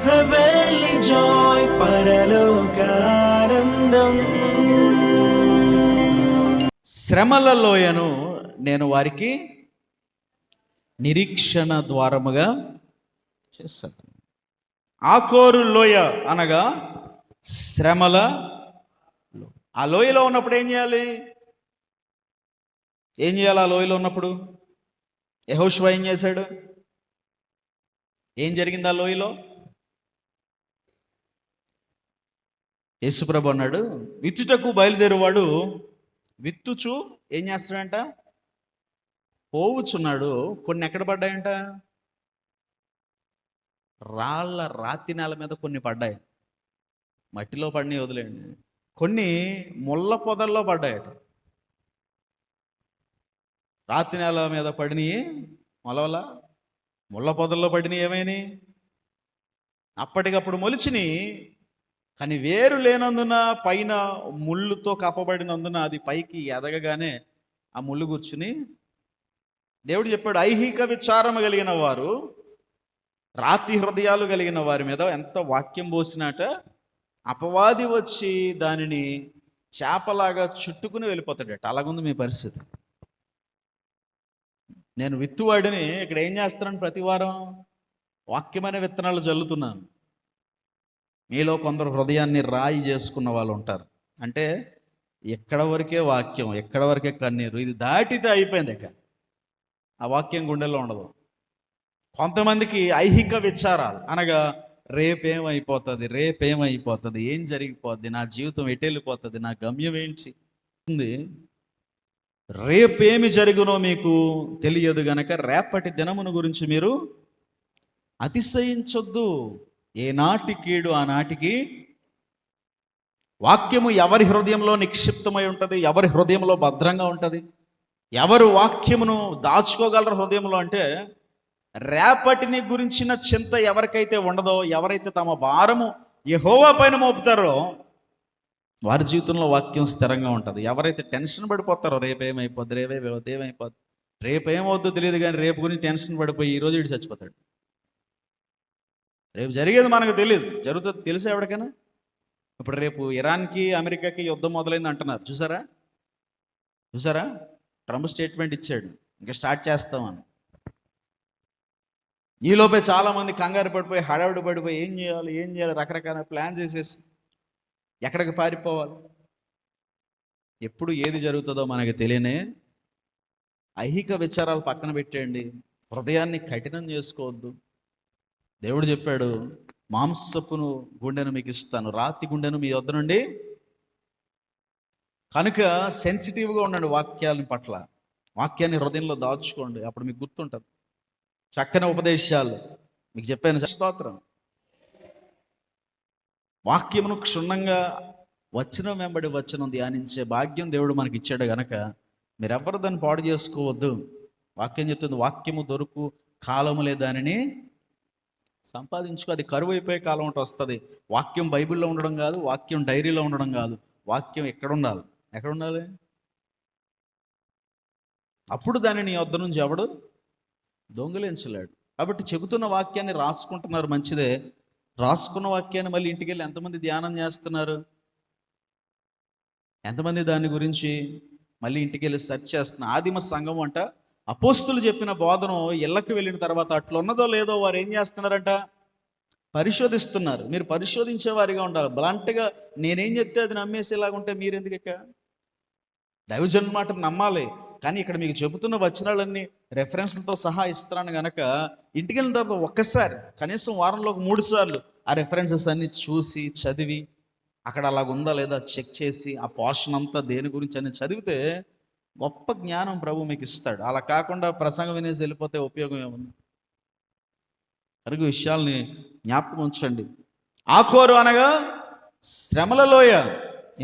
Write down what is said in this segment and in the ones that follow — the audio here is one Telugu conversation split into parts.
heavenly joy, పరలోకానందం. శ్రమల లోయను నేను వారికి నిరీక్షణ ద్వారముగా చేస్తాను. ఆకోరు లోయ అనగా శ్రమల. ఆ లోయలో ఉన్నప్పుడు ఏం చేయాలి? ఆ లోయలో ఉన్నప్పుడు యెహోషువ ఏం చేశాడు? ఏం జరిగింది ఆ లోయలో? యేసుప్రభు అన్నాడు, విత్తుటకు బయలుదేరువాడు విత్తుచు ఏం చేస్తాడంట? పోవుచున్నాడు. కొన్ని ఎక్కడ పడ్డాయంట? రాతి నేల మీద కొన్ని పడ్డాయి. మట్టిలో పడినవి వదిలేండి, కొన్ని ముళ్ళ పొదల్లో పడ్డాయట. రాతి నేల మీద పడినవి మొలవల, ముళ్ళ పొదల్లో పడినవి ఏమైనాయి? అప్పటికప్పుడు మొలిచిని, కానీ వేరు లేనందున పైన ముళ్ళుతో కప్పబడినందున అది పైకి ఎదగగానే ఆ ముళ్ళు కూర్చుని, దేవుడు చెప్పాడు, ఐహిక విచారము కలిగిన వారు, రాతి హృదయాలు కలిగిన వారి మీద ఎంత వాక్యం పోసినాట, అపవాది వచ్చి దానిని చేపలాగా చుట్టుకుని వెళ్ళిపోతాడట. అలాగుంది మీ పరిస్థితి. నేను విత్తువాడిని ఇక్కడ ఏం చేస్తున్నాను? ప్రతి వారం వాక్యమైన విత్తనాలు జల్లుతున్నాను. మీలో కొందరు హృదయాన్ని రాయి చేసుకున్న వాళ్ళు ఉంటారు. అంటే ఎక్కడ వరకే వాక్యం, ఎక్కడ వరకే కన్నీరు, ఇది దాటితే అయిపోయింది. ఇక ఆ వాక్యం గుండెల్లో ఉండదు. కొంతమందికి ఐహిక విచారాలు అనగా రేపేమైపోతుంది, ఏం జరిగిపోద్ది, నా జీవితం ఎటెళ్ళిపోతుంది, నా గమ్యం ఏంటి, రేపేమి జరుగునో మీకు తెలియదు గనక రేపటి దినమును గురించి మీరు అతిశయించొద్దు. ఏనాటి కీడు ఆనాటికి. వాక్యము ఎవరి హృదయంలో నిక్షిప్తమై ఉంటుంది, ఎవరి హృదయంలో భద్రంగా ఉంటుంది, ఎవరు వాక్యమును దాచుకోగలరు హృదయంలో అంటే, రేపటిని గురించిన చింత ఎవరికైతే ఉండదో, ఎవరైతే తమ భారము యెహోవా పైన మోపుతారో వారి జీవితంలో వాక్యం స్థిరంగా ఉంటుంది. ఎవరైతే టెన్షన్ పడిపోతారో, రేపేమవుద్ది, రేపేమవుద్దో తెలియదు, కానీ రేపు గురించి టెన్షన్ పడిపోయి ఈరోజు ఇటు చచ్చిపోతాడు. రేపు జరిగేది మనకు తెలియదు, జరుగుతుంది తెలుసా ఎవరికైనా? ఇప్పుడు రేపు ఇరాన్కి అమెరికాకి యుద్ధం మొదలైంది అంటున్నారు. చూసారా? ట్రంప్ స్టేట్మెంట్ ఇచ్చాడు, ఇంకా స్టార్ట్ చేస్తామని. ఈలోపే చాలామంది కంగారు పడిపోయి, హడావుడి పడిపోయి ఏం చేయాలి రకరకాల ప్లాన్ చేసేసి ఎక్కడికి పారిపోవాలి. ఎప్పుడు ఏది జరుగుతుందో మనకి తెలియనే. ఐహిక విచారాలు పక్కన పెట్టేయండి, హృదయాన్ని కఠినం చేసుకోవద్దు. దేవుడు చెప్పాడు, మాంసపును గుండెను మీకు ఇస్తాను, రాతి గుండెను మీ వద్ద నుండి. కనుక సెన్సిటివ్గా ఉండండి వాక్యాల పట్ల. వాక్యాన్ని హృదయంలో దాచుకోండి, అప్పుడు మీకు గుర్తుంటుంది. చక్కని ఉపదేశాలు మీకు చెప్పాను, స్తోత్రం. వాక్యమును క్షుణ్ణంగా వచనం వెంబడి వచనం ధ్యానించే భాగ్యం దేవుడు మనకి ఇచ్చాడు గనక మీరెవ్వరు దాన్ని పాడు చేసుకోవద్దు. వాక్యం చెప్తుంది, వాక్యము దొరుకు కాలము లేదానిని సంపాదించుకో. అది కరువు అయిపోయే కాలం ఒకటి వస్తుంది. వాక్యం బైబిల్లో ఉండడం కాదు, వాక్యం డైరీలో ఉండడం కాదు, వాక్యం ఎక్కడ ఉండాలి? అప్పుడు దాన్ని నీ వద్ద నుంచి ఎవడు దొంగిలించలేడు. కాబట్టి చెబుతున్న వాక్యాన్ని రాసుకుంటున్నారు, మంచిదే. రాసుకున్న వాక్యాన్ని మళ్ళీ ఇంటికి వెళ్ళి ఎంతమంది ధ్యానం చేస్తున్నారు? ఎంతమంది దాని గురించి మళ్ళీ ఇంటికి వెళ్ళి సెర్చ్ చేస్తున్నారు? ఆదిమ సంఘం అంట అపోస్తులు చెప్పిన బోధన ఇళ్ళకి వెళ్ళిన తర్వాత అట్లా ఉన్నదో లేదో వారు ఏం చేస్తున్నారంట? పరిశోధిస్తున్నారు. మీరు పరిశోధించే వారిగా ఉండాలి. బ్లంట్గా నేనేం చెప్తే అది నమ్మేసేలాగా ఉంటే మీరు ఎందుకు ఎక్క? దైవజన్ మాట నమ్మాలి. కానీ ఇక్కడ మీకు చెబుతున్న వచనాలన్నీ రెఫరెన్స్లతో సహా ఇస్తున్నాను కనుక ఇంటికి వెళ్ళిన తర్వాత ఒక్కసారి కనీసం వారంలో 3 సార్లు ఆ రెఫరెన్సెస్ అన్ని చూసి చదివి అక్కడ అలాగుందా లేదా చెక్ చేసి ఆ పోర్షన్ అంతా దేని గురించి అని చదివితే గొప్ప జ్ఞానం ప్రభు మీకు ఇస్తాడు. అలా కాకుండా ప్రసంగం వినేసి వెళ్ళిపోతే ఉపయోగం ఏముంది? అరుగు విషయాల్ని జ్ఞాపకం ఉంచండి. ఆకోరు అనగా శ్రమల లోయ.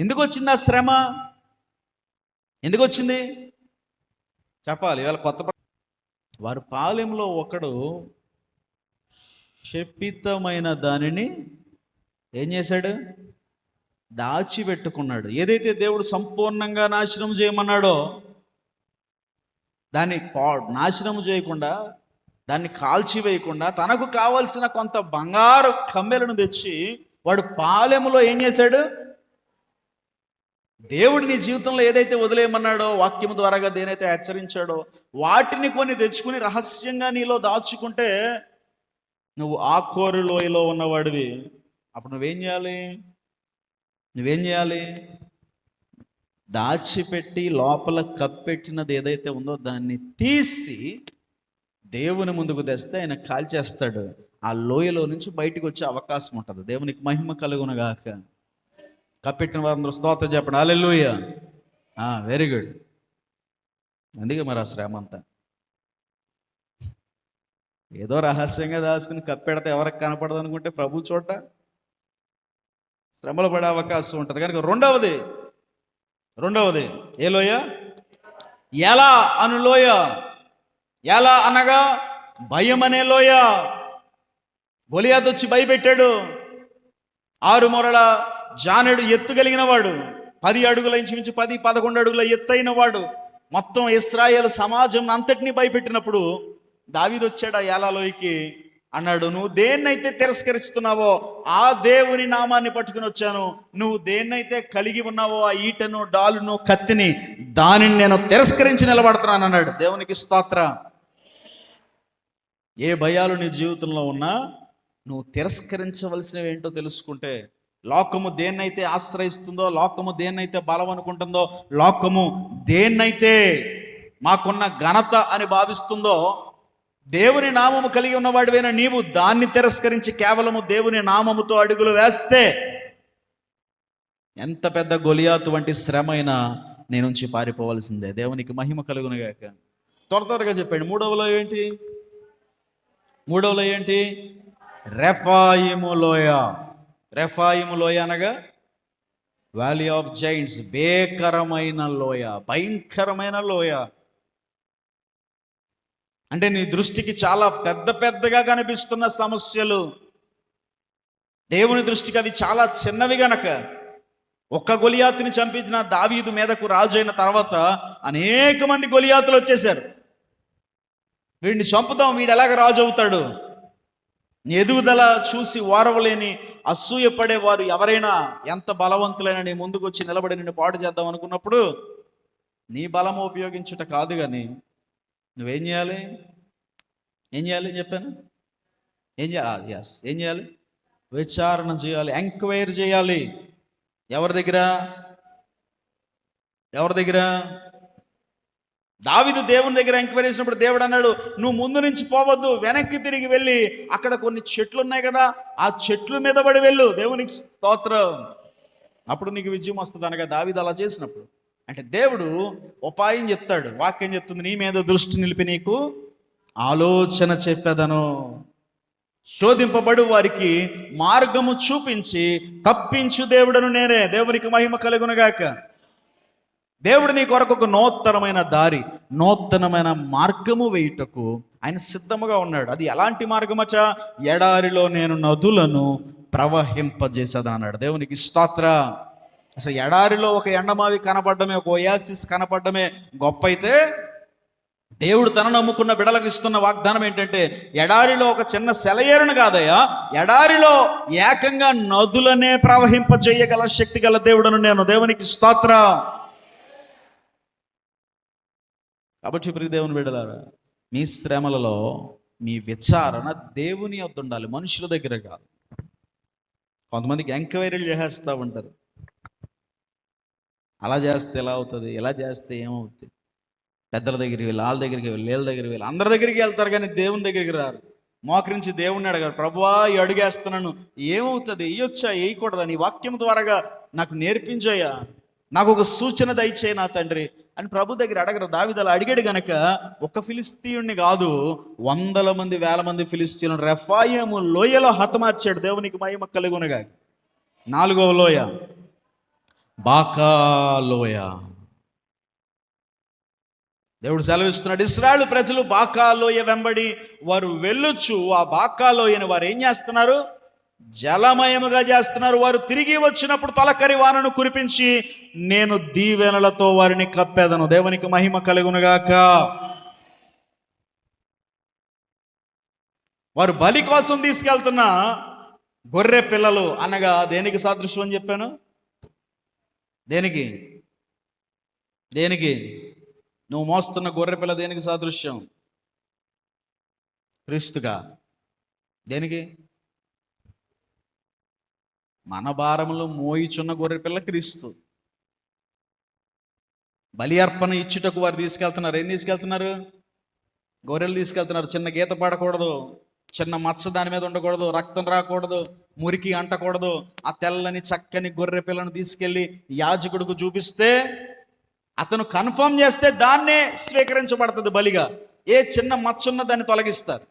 ఎందుకు వచ్చింది ఆ శ్రమ? ఎందుకు వచ్చింది చెప్పాలి. ఇవాళ కొత్త వారి పాలెంలో ఒకడు శపితమైన దానిని ఏం చేశాడు? దాచిపెట్టుకున్నాడు. ఏదైతే దేవుడు సంపూర్ణంగా నాశనం చేయమన్నాడో దాన్ని నాశనం చేయకుండా దాన్ని కాల్చివేయకుండా తనకు కావలసిన కొంత బంగారు కమ్మెలను తెచ్చి వాడు పాలెములో ఏం చేశాడు? దేవుడు నీ జీవితంలో ఏదైతే వదిలేయమన్నాడో, వాక్యము ద్వారాగా దేనైతే హెచ్చరించాడో వాటిని కొన్ని తెచ్చుకుని రహస్యంగా నీలో దాచుకుంటే నువ్వు ఆకోరు లోయలో ఉన్నవాడివి. అప్పుడు నువ్వేం చేయాలి? దాచిపెట్టి లోపల కప్పెట్టినది ఏదైతే ఉందో దాన్ని తీసి దేవుని ముందుకు తెస్తే ఆయన కాల్చేస్తాడు. ఆ లోయలో నుంచి బయటికి వచ్చే అవకాశం ఉంటుంది. దేవునికి మహిమ కలుగునగాక. కప్పెట్టిన వారందరూ స్తోత్రం చెప్పండి. హల్లెలూయా. Very good. అందుకే మరి ఆ శ్రమ అంతా ఏదో రహస్యంగా దాచుకుని కప్పెడితే ఎవరికి కనపడదు అనుకుంటే ప్రభు చోట శ్రమలు పడే అవకాశం ఉంటుంది. కనుక రెండవది ఏ లోయ? ఎలా అను లోయ. ఎలా అనగా భయం అనే లోయ. గొలియాతు వచ్చి భయపెట్టాడు. 6 మొరల జానెడు ఎత్తు కలిగిన వాడు, 10 అడుగుల ఇంచుమించు 10-11 అడుగుల ఎత్తైన వాడు, మొత్తం ఇశ్రాయేలు సమాజం అంతటినీ భయపెట్టినప్పుడు దావీదు వచ్చాడు ఆ ఏలాలోయకి. అన్నాడు, నువ్వు దేన్నైతే తిరస్కరిస్తున్నావో ఆ దేవుని నామాన్ని పట్టుకుని వచ్చాను. నువ్వు దేన్నైతే కలిగి ఉన్నావో ఆ ఈటను, డాలును, కత్తిని, దానిని నేను తిరస్కరించి నిలబడుతున్నాను అన్నాడు. దేవునికి స్తోత్ర. ఏ భయాలు నీ జీవితంలో ఉన్నా నువ్వు తిరస్కరించవలసినవి ఏంటో తెలుసుకుంటే, లోకము దేన్నైతే ఆశ్రయిస్తుందో, లోకము దేన్నైతే బలం అనుకుంటుందో, లోకము దేన్నైతే మాకున్న ఘనత అని భావిస్తుందో, దేవుని నామము కలిగి ఉన్నవాడివైనా నీవు దాన్ని తిరస్కరించి కేవలము దేవుని నామముతో అడుగులు వేస్తే ఎంత పెద్ద గొలియాతు వంటి శ్రమ అయినా నీ నుంచి పారిపోవలసిందే. దేవునికి మహిమ కలుగునుగాక. త్వరగా చెప్పండి. మూడవలో ఏంటి? రెఫాయిము లోయ. రెఫాయిము లోయ అనగా వ్యాలీ ఆఫ్ జైంట్స్, భయంకరమైన లోయ, భయంకరమైన లోయ. అంటే నీ దృష్టికి చాలా పెద్దగా కనిపిస్తున్న సమస్యలు దేవుని దృష్టికి అవి చాలా చిన్నవి గనక, ఒక్క గొలియాతుని చంపించిన దావీదు మీదకు రాజు అయిన తర్వాత అనేక మంది గొలియాతులు వచ్చేశారు. వీడిని చంపుదాం, వీడు ఎలాగ రాజు అవుతాడు. నీ ఎదుగుదల చూసి ఓరవలేని అసూయపడే వారు ఎవరైనా, ఎంత బలవంతులైనా నీ ముందుకు వచ్చి నిలబడి నిన్ను పాడు చేద్దాం అనుకున్నప్పుడు నీ బలము ఉపయోగించుట కాదు, కానీ నువ్వేం చేయాలి? చెప్పాను. ఏం చేయాలి? విచారణ చేయాలి, ఎంక్వైరీ చేయాలి. ఎవరి దగ్గర? దావీదు దేవుని దగ్గర ఎంక్వైరీ చేసినప్పుడు దేవుడు అన్నాడు, నువ్వు ముందు నుంచి పోవద్దు, వెనక్కి తిరిగి వెళ్ళి అక్కడ కొన్ని చెట్లు ఉన్నాయి కదా, ఆ చెట్ల మీద పడి వెళ్ళు. దేవునికి స్తోత్రం. అప్పుడు నీకు విజయం వస్తుంది అనగా దావీదు అలా చేసినప్పుడు. అంటే దేవుడు ఉపాయం చెప్తాడు. వాక్యం చెప్తుంది, నీ మీద దృష్టి నిలిపి నీకు ఆలోచన చెప్పేదను. శోధింపబడు వారికి మార్గము చూపించి తప్పించు దేవుడను నేనే. దేవునికి మహిమ కలుగునుగాక. దేవుడు నీ కొరకు ఒక నూతనమైన దారి, నూతనమైన మార్గము వేయుటకు ఆయన సిద్ధముగా ఉన్నాడు. అది ఎలాంటి మార్గమచ? ఎడారిలో నేను నదులను ప్రవహింపజేసేదా అన్నాడు. దేవునికి స్తోత్ర. అసలు ఎడారిలో ఒక ఎండమావి కనపడమే, ఒక ఒయాసిస్ కనపడమే గొప్ప అయితే, దేవుడు తనను నమ్ముకున్న బిడలకు ఇస్తున్న వాగ్దానం ఏంటంటే, ఎడారిలో ఒక చిన్న సెలయేరును కాదయ్యా, ఎడారిలో ఏకంగా నదులనే ప్రవహింపజేయగల శక్తి గల దేవుడను నేను. దేవునికి స్తోత్ర. కాబట్టి ప్రియ దేవుని బిడ్డలారా, మీ శ్రమలలో మీ విచారణ దేవుని యొద్ద ఉండాలి, మనుషుల దగ్గర కాదు. కొంతమందికి ఎంక్వైరీలు చేసేస్తూ ఉంటారు. అలా చేస్తే ఎలా అవుతుంది, ఇలా చేస్తే ఏమవుతుంది, పెద్దల దగ్గరికి వెళ్ళి, వాళ్ళ దగ్గరికి వెళ్ళి, వీళ్ళ దగ్గరికి వెళ్ళి, అందరి దగ్గరికి వెళ్తారు కానీ దేవుని దగ్గరికి రారు. మోకరించి దేవుణ్ణి అడగారు, ప్రభువా ఈ అడుగేస్తున్నాను, ఏమవుతుంది, వేయొచ్చా వేయకూడదా, నీ వాక్యం ద్వారాగా నాకు నేర్పించయ్యా, నాకు ఒక సూచన దయచేయి నా తండ్రి అని ప్రభు దగ్గర అడగరు. దావీదు అలా అడిగాడు గనక ఒక ఫిలిస్తీయుణ్ణి కాదు, 100 మంది 1000 మంది ఫిలిస్తీయులను రెఫాయిము లోయలో హతమార్చాడు. దేవునికి మహిమ కలుగునుగా. 4వ లోయ బాకా లోయ. దేవుడు సెలవిస్తున్నాడు, ఇశ్రాయేలు ప్రజలు బాకా లోయ వెంబడి వారు వెళ్ళొచ్చు. ఆ బాకా లోయను వారు ఏం చేస్తున్నారు? జలమయముగా చేస్తున్నారు. వారు తిరిగి వచ్చినప్పుడు తొలకరి వానను కురిపించి నేను దీవెనలతో వారిని కప్పేదను. దేవునికి మహిమ కలుగునుగాక. వారు బలి కోసం తీసుకెళ్తున్న గొర్రె పిల్లలు అనగా దేనికి సాదృశ్యం అని చెప్పాను? దేనికి దేనికి నువ్వు మోస్తున్న గొర్రె పిల్ల దేనికి సాదృశ్యం? క్రీస్తుగా. దేనికి? మన భారములు మోయిచున్న గొర్రె పిల్ల క్రీస్తు. బలి అర్పణ ఇచ్చుటకు వారు తీసుకెళ్తున్నారు. ఏం తీసుకెళ్తున్నారు? గొర్రెలు తీసుకెళ్తున్నారు. చిన్న గీత పడకూడదు, చిన్న మచ్చ దాని మీద ఉండకూడదు, రక్తం రాకూడదు, మురికి అంటకూడదు. ఆ తెల్లని చక్కని గొర్రె పిల్లను తీసుకెళ్ళి యాజకుడికి చూపిస్తే అతను కన్ఫర్మ్ చేస్తే దాన్నే స్వీకరించబడుతుంది బలిగా. ఏ చిన్న మచ్చ ఉన్న దాన్ని తొలగిస్తారు.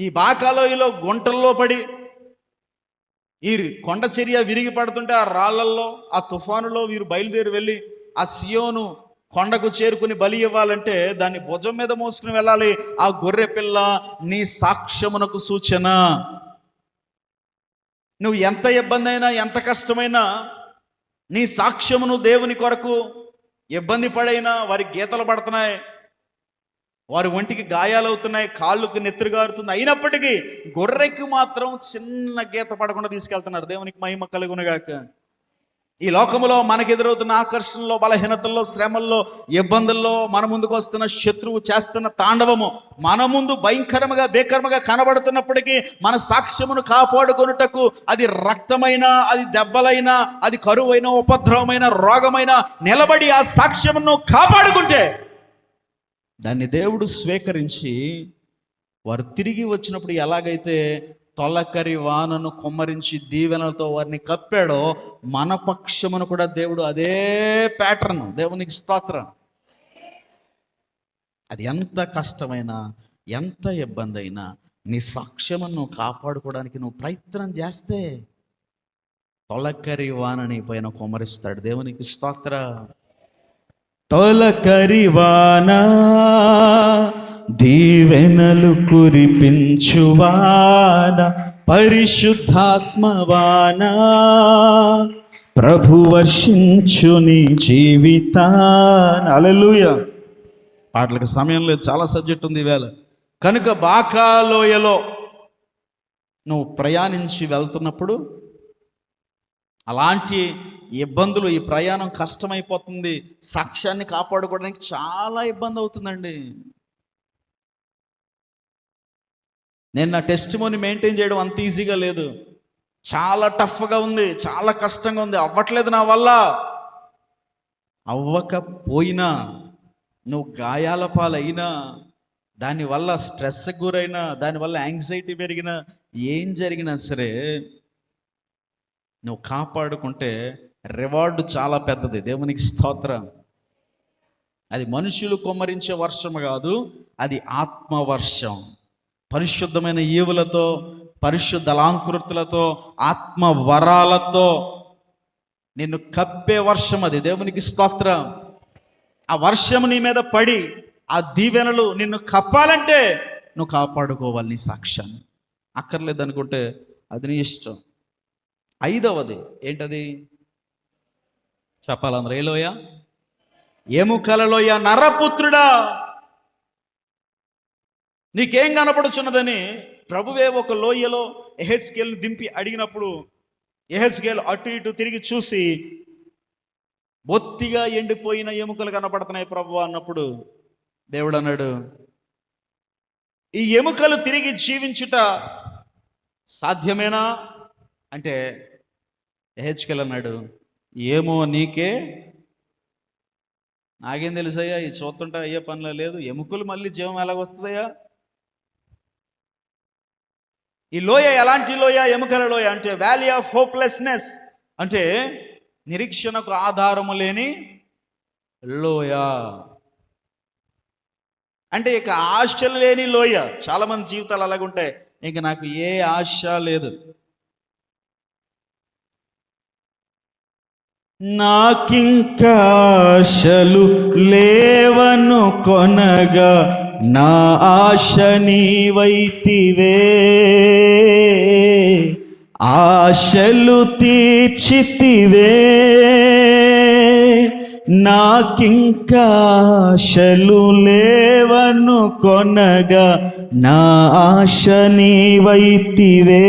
ఈ బాకాలోయలో గుంటల్లో పడి ఈ కొండ చర్య విరిగి పడుతుంటే ఆ రాళ్లల్లో ఆ తుఫానులో వీరు బయలుదేరి వెళ్ళి ఆ సియోను కొండకు చేరుకుని బలి ఇవ్వాలంటే దాన్ని భుజం మీద మోసుకుని వెళ్ళాలి. ఆ గొర్రె పిల్ల నీ సాక్ష్యమునకు సూచన. నువ్వు ఎంత ఇబ్బంది అయినా, ఎంత కష్టమైనా నీ సాక్ష్యమును దేవుని కొరకు ఇబ్బంది పడైనా, వారి గీతలు పడుతున్నాయి, వారి ఒంటికి గాయాలవుతున్నాయి, కాళ్ళకు నెత్తురు గారుతుంది, అయినప్పటికీ గొర్రెకి మాత్రం చిన్న గీత పడకుండా తీసుకెళ్తున్నారు. దేవునికి మహిమ కలుగునుగాక. ఈ లోకములో మనకు ఎదురవుతున్న ఆకర్షణలో, బలహీనతల్లో, శ్రమల్లో, ఇబ్బందుల్లో మన ముందుకు వస్తున్న శత్రువు చేస్తున్న తాండవము మన ముందు భయంకరముగా బేకరముగా కనబడుతున్నప్పటికీ మన సాక్ష్యమును కాపాడుకొనుటకు అది రక్తమైనా, అది దెబ్బలైనా, అది కరువైన, ఉపద్రవమైన, రోగమైన నిలబడి ఆ సాక్ష్యమును కాపాడుకుంటే దాన్ని దేవుడు స్వీకరించి వారు తిరిగి వచ్చినప్పుడు ఎలాగైతే తొలకరి వానను కొమ్మరించి దీవెనలతో వారిని కప్పాడో మన పక్షమును కూడా దేవుడు అదే ప్యాటర్న్. దేవునికి స్తోత్రం. అది ఎంత కష్టమైనా, ఎంత ఇబ్బంది అయినా నీ సాక్ష్యమును కాపాడుకోవడానికి నువ్వు ప్రయత్నం చేస్తే తొలకరి వానని పైన కొమ్మరిస్తాడు. దేవునికి స్తోత్రం. తొలకరి వాన దీవెనలు కురిపించువాన, పరిశుద్ధాత్మవాన ప్రభు వర్షించు నీ జీవితాన. హల్లెలూయా. పాటలకు సమయం లేదు, చాలా సబ్జెక్ట్ ఉంది ఈవేళ. కనుక బాకాలోయలో నువ్వు ప్రయాణించి వెళ్తున్నప్పుడు అలాంటి ఇబ్బందులు, ఈ ప్రయాణం కష్టమైపోతుంది, సాక్ష్యాన్ని కాపాడుకోవడానికి చాలా ఇబ్బంది అవుతుందండి. నేను నా టెస్టిమోని మెయింటైన్ చేయడం అంత ఈజీగా లేదు, చాలా టఫ్గా ఉంది, చాలా కష్టంగా ఉంది, అవ్వట్లేదు నా వల్ల. అవ్వకపోయినా, నువ్వు గాయాల పాలైనా, దానివల్ల స్ట్రెస్ గురైనా, దానివల్ల యాంగ్జైటీ పెరిగినా, ఏం జరిగినా సరే నువ్వు కాపాడుకుంటే రివార్డు చాలా పెద్దది. దేవునికి స్తోత్రం. అది మనుషులు కొమ్మరించే వర్షం కాదు, అది ఆత్మవర్షం. పరిశుద్ధమైన ఈవులతో, పరిశుద్ధ అలంకృతులతో, ఆత్మ వరాలతో నిన్ను కప్పే వర్షం అది. దేవునికి స్తోత్రం. ఆ వర్షం నీ మీద పడి ఆ దీవెనలు నిన్ను కప్పాలంటే నువ్వు కాపాడుకోవాలి నీ సాక్ష్యాన్ని. అక్కర్లేదనుకుంటే అది నీ ఇష్టం. ఐదవది ఏంటది చెప్పాలందరూ? ఏ లోయ? ఎముకల లోయ. నరపుత్రుడా, నీకేం కనపడుచున్నదని ప్రభువే ఒక లోయలో యెహెజ్కేలుని దింపి అడిగినప్పుడు యెహెజ్కేలు అటు ఇటు తిరిగి చూసి బొత్తిగా ఎండిపోయిన ఎముకలు కనపడుతున్నాయి ప్రభువా అన్నప్పుడు దేవుడు అన్నాడు, ఈ ఎముకలు తిరిగి జీవించుట సాధ్యమేనా అంటే యెహెజ్కేలు అన్నాడు, ఏమో నీకే, నాకేం తెలుసయ్యా, ఈ చూస్తుంటే అయ్యే పనిలో లేదు, ఎముకలు మళ్ళీ జీవం ఎలాగొస్తుందయ్యా? ఈ లోయ ఎలాంటి లోయ? ఎముకల లోయ అంటే వ్యాలీ ఆఫ్ హోప్లెస్నెస్, అంటే నిరీక్షణకు ఆధారము లేని లోయ, అంటే ఇక ఆశలు లేని లోయ. చాలా మంది జీవితాలు అలాగుంటాయి, ఇంక నాకు ఏ ఆశ లేదు. నాకింకా ఆశలు లేవను కొనగా నా ఆశ నీవైతివే, ఆశలు తీర్చితివే, నాకింకా ఆశలు లేవను కొనగా నా ఆశ నీవైతివే,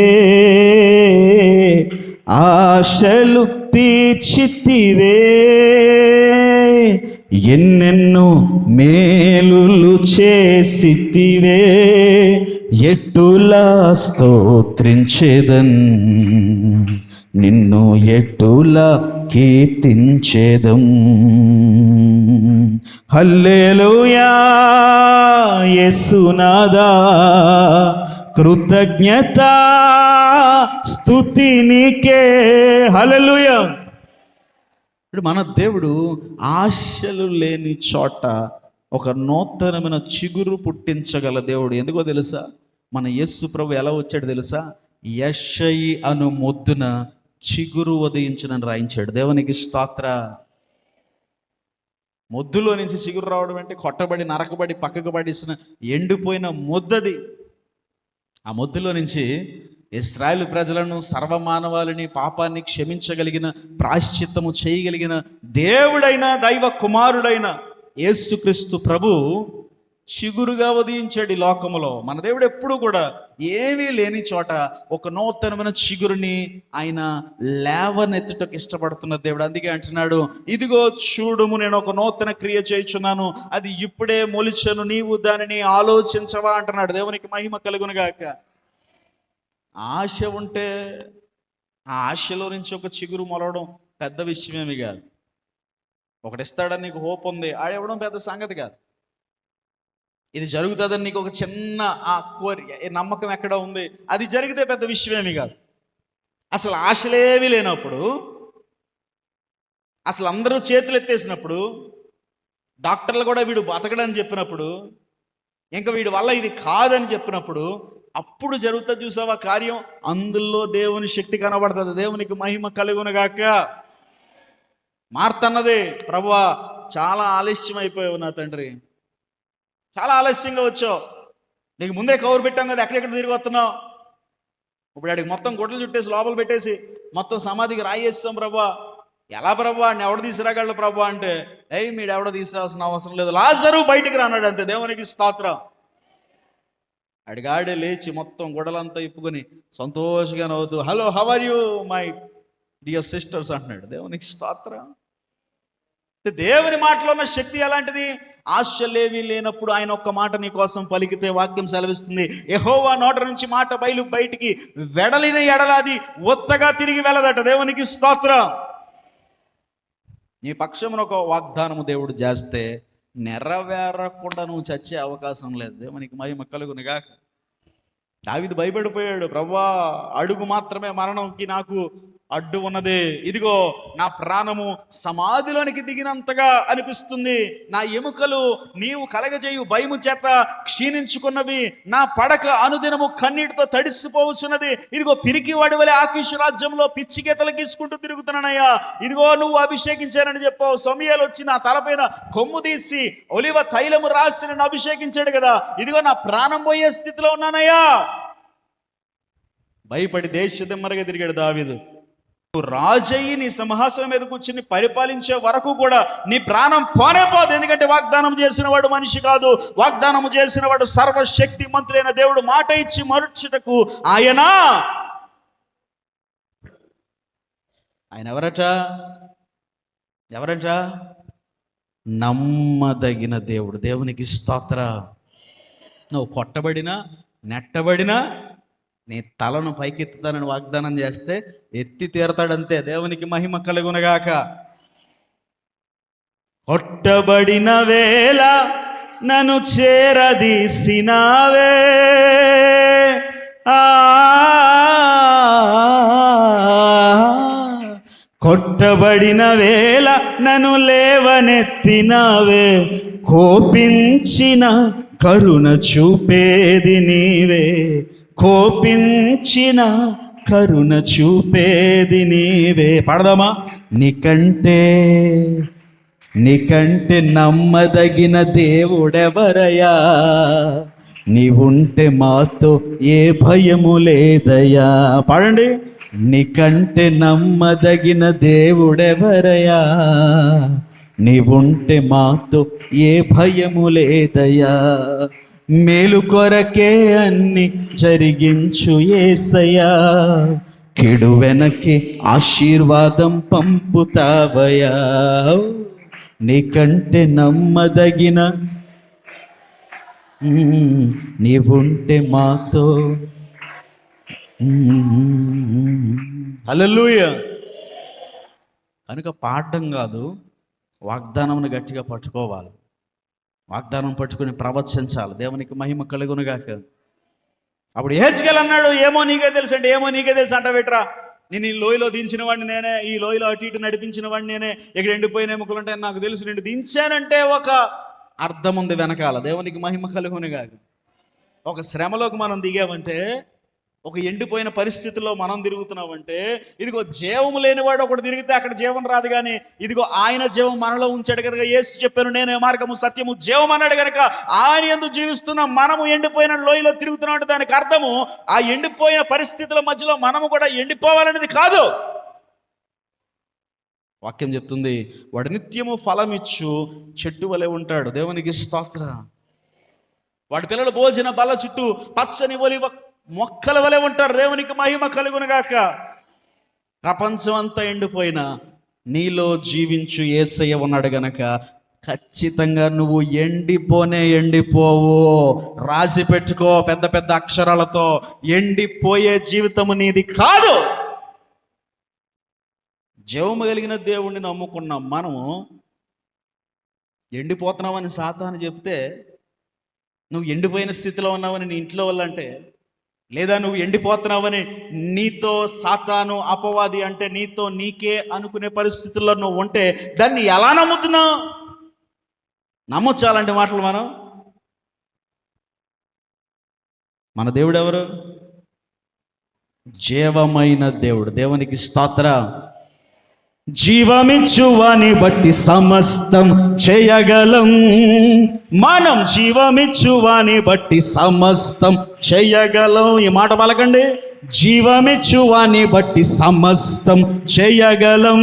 ఆశలు తీర్చితివే, ఎన్నెన్నో మేలులు చేసితివే, ఎట్టులా స్తోత్రించెదన్, నిన్ను ఎట్టులా కీర్తించెదం. హల్లెలూయా యేసునాదా, కృతజ్ఞత స్తుతి నీకే. హల్లెలూయా. ఇప్పుడు మన దేవుడు ఆశలు లేని చోట ఒక నూతనమైన చిగురు పుట్టించగల దేవుడు. ఎందుకో తెలుసా? మన యేసు ప్రభు ఎలా వచ్చాడు తెలుసా? యెషయి అను మొద్దున చిగురు ఉదయించునని రాయించాడు. దేవునికి స్తోత్ర. మొద్దులో నుంచి చిగురు రావడం అంటే కొట్టబడి నరకబడి పక్కకు పడేసిన ఎండిపోయిన మొద్దది. ఆ మొద్దులో నుంచి ఇశ్రాయేలు ప్రజలను, సర్వమానవాళిని, పాపాన్ని క్షమించగలిగిన, ప్రాయశ్చిత్తము చేయగలిగిన దేవుడైన, దైవ కుమారుడైన యేసుక్రీస్తు ప్రభు చిగురుగా ఉదయించాడు ఈ లోకములో. మన దేవుడు ఎప్పుడు కూడా ఏమీ లేని చోట ఒక నూతనమైన చిగురుని ఆయన లేవనెత్తుటకు ఇష్టపడుతున్న దేవుడు. అందుకే అంటున్నాడు, ఇదిగో చూడుము, నేను ఒక నూతన క్రియ చేయుచున్నాను, అది ఇప్పుడే మొలిచెను, నీవు దానిని ఆలోచించవా అంటున్నాడు. దేవునికి మహిమ కలుగునుగాక. ఆశ ఉంటే ఆ ఆశలో నుంచి ఒక చిగురు మొలవడం పెద్ద విషయమేమి కాదు. ఒకటిస్తాడని నీకు హోప్ ఉంది, ఆడేవడం పెద్ద సంగతి కాదు. ఇది జరుగుతుందని నీకు ఒక చిన్న నమ్మకం ఎక్కడ ఉంది, అది జరిగితే పెద్ద విషయమేమి కాదు. అసలు ఆశలేవి లేనప్పుడు, అసలు అందరూ చేతులు ఎత్తేసినప్పుడు, డాక్టర్లు కూడా వీడు బతకడని చెప్పినప్పుడు, ఇంకా వీడి వల్ల ఇది కాదని చెప్పినప్పుడు, అప్పుడు జరుగుతుంది చూసావా కార్యం. అందులో దేవుని శక్తి కనబడుతుంది. దేవునికి మహిమ కలుగునుగాక. మార్తన్నదే, ప్రభువా చాలా ఆలస్యం అయిపోయావు నా తండ్రి, చాలా ఆలస్యంగా వచ్చావు, నీకు ముందే కవర్ పెట్టాం కదా, ఎక్కడెక్కడ తిరిగి వస్తున్నావు. ఇప్పుడు ఆడికి మొత్తం గుడ్డలు చుట్టేసి లోపల పెట్టేసి మొత్తం సమాధికి రాయేస్తాం ప్రభా. ఎలా ప్రభా, అని ఎవడ తీసుకురాగలడు ప్రభా అంటే, మీరు ఎవడ తీసుకురావాల్సిన అవసరం లేదు, లాజరు బయటికి రానాడు అంతే. దేవునికి స్తోత్రం. అడిగాడే లేచి మొత్తం గుడలంతా ఇప్పుకొని సంతోషంగా నవ్వుతూ, hello how are you my dear sisters అంటున్నాడు. దేవునికి స్తోత్రం. దేవుని మాటలో ఉన్న శక్తి ఎలాంటిది? ఆశలేవి లేనప్పుడు ఆయన ఒక్క మాట నీ కోసం పలికితే వాక్యం సెలవిస్తుంది, యెహోవా నోట నుంచి మాట బయటికి వెడలిన ఎడలాది ఒత్తగా తిరిగి వెళ్ళదట. దేవునికి స్తోత్రం. నీ పక్షమున ఒక వాగ్దానము దేవుడు చేస్తే నెరవేరకుండా నువ్వు చచ్చే అవకాశం లేదు. దేవునికి మహిమ కలుగునుగాక. దావీదు భయపడిపోయాడు, ప్రభువా అడుగు మాత్రమే మరణంకి నాకు అడ్డు ఉన్నది, ఇదిగో నా ప్రాణము సమాధిలోనికి దిగినంతగా అనిపిస్తుంది, నా ఎముకలు నీవు కలగజేయు భయము చేత క్షీణించుకున్నవి, నా పడక అనుదినము కన్నీటితో తడిసిపోవచ్చున్నది, ఇదిగో పిరికి వాడి వలె ఆకీషు రాజ్యంలో పిచ్చి గీతలు గీసుకుంటూ తిరుగుతున్నానయ్యా, ఇదిగో నువ్వు అభిషేకించానని చెప్పావు, సమూయేలు వచ్చి నా తలపైన కొమ్ము తీసి ఒలివ తైలము రాసి నన్ను అభిషేకించాడు కదా, ఇదిగో నా ప్రాణం పోయే స్థితిలో ఉన్నానయ్యా. భయపడి దేశదిమ్మరగా తిరిగాడు దావీదు. రాజయ్యి నీ సింహాసనం మీద కూర్చుని పరిపాలించే వరకు కూడా నీ ప్రాణం పోనే పోదు. ఎందుకంటే వాగ్దానం చేసిన వాడు మనిషి కాదు, వాగ్దానం చేసిన వాడు సర్వశక్తి మంత్రులైన దేవుడు. మాట ఇచ్చి మరుచుటకు ఆయన ఎవరట? నమ్మదగిన దేవుడు. దేవునికి స్తోత్ర. నువ్వు కొట్టబడినా నెట్టబడినా నీ తలను పైకెత్తుతానని వాగ్దానం చేస్తే ఎత్తి తీరతాడంతే. దేవునికి మహిమ కలుగునగాక. కొట్టబడిన వేళ నన్ను చేరదీసినావే, కొట్టబడిన వేళ నన్ను లేవనెత్తినావే, కోపించిన కరుణ చూపేది నీవే, కోపించిన కరుణ చూపేది నీవే. పాడదామా? నీకంటే నమ్మదగిన దేవుడెవరయ్యా, నీవుంటే మాతో ఏ భయము లేదయ్యా. పాడండి. నీకంటే నమ్మదగిన దేవుడెవరయ్యా, నీవుంటే మాతో ఏ భయము లేదయ్యా, మేలు కొరకే అన్ని జరిగించు యేసయ్యా, కెడు వెనక్కి ఆశీర్వాదం పంపుతావయ్యా, నీకంటే నమ్మదగిన నీవుంటే మాతో. హల్లెలూయా. కనుక పాడడం కాదు, వాగ్దానంను గట్టిగా పట్టుకోవాలి. వాగ్దానం పట్టుకుని ప్రవచించాలి. దేవునికి మహిమ కలుగునుగాక. అప్పుడు హెచ్కేల్ అన్నాడు, ఏమో నీకే తెలుసు అంటే, ఏమో నీకే తెలుసు అంట పెట్టరా, నేను ఈ లోయలో దించిన వాడిని నేనే, ఈ లోయలో అటు ఇటు నడిపించిన వాడిని నేనే, ఇక్కడ ఎండిపోయిన ఎముకలు ఉంటాయని నాకు తెలుసు, నేను దించానంటే ఒక అర్థం ఉంది వెనకాల. దేవునికి మహిమ కలుగునుగాక. ఒక శ్రమలోకి మనం దిగామంటే, ఒక ఎండిపోయిన పరిస్థితుల్లో మనం తిరుగుతున్నామంటే, ఇదిగో జీవము లేనివాడు ఒకటి తిరిగితే అక్కడ జీవం రాదు, కానీ ఇదిగో ఆయన జీవం మనలో ఉంచాడు కనుక యేసు చెప్పాను, నేనే మార్గము సత్యము జీవం అన్నాడు కనుక ఆయన యందు జీవిస్తున్నాం. మనము ఎండిపోయిన లోయలో తిరుగుతున్నాం అంటే దానికి అర్థము ఆ ఎండిపోయిన పరిస్థితుల మధ్యలో మనము కూడా ఎండిపోవాలనేది కాదు. వాక్యం చెప్తుంది, వాడు నిత్యము ఫలమిచ్చు చెట్టు వలె ఉంటాడు. దేవునికి స్తోత్రం. వాడి పిల్లల భోజన బల చుట్టూ పచ్చని ఒలివ మొక్కల వలె ఉంటారు. దేవునికి మహిమ కలుగునుగాక. ప్రపంచం అంతా ఎండిపోయినా నీలో జీవించు యేసయ్య ఉన్నాడు గనక ఖచ్చితంగా నువ్వు ఎండిపోవు. రాసి పెట్టుకో పెద్ద పెద్ద అక్షరాలతో, ఎండిపోయే జీవితము నీది కాదు. జీవము కలిగిన దేవుణ్ణి నమ్ముకున్నాం మనము. ఎండిపోతున్నావని సాతాను చెప్తే, నువ్వు ఎండిపోయిన స్థితిలో ఉన్నావని నీ ఇంట్లో వాళ్ళంటే, లేదా నువ్వు ఎండిపోతున్నావని నీతో సాతాను అపవాది అంటే, నీతో నీకే అనుకునే పరిస్థితుల్లో నువ్వు ఉంటే దాన్ని ఎలా నమ్ముతున్నావు? నమ్మొచ్చాలంటే మాటలు మన దేవుడు ఎవరు? జీవమైన దేవుడు. దేవునికి స్తోత్రం. జీవమిచ్చువాని బట్టి సమస్తం చేయగలం. మనం జీవమిచ్చువాని బట్టి సమస్తం చేయగలం. ఈ మాట పలకండి. జీవమిచ్చువాని బట్టి సమస్తం చేయగలం.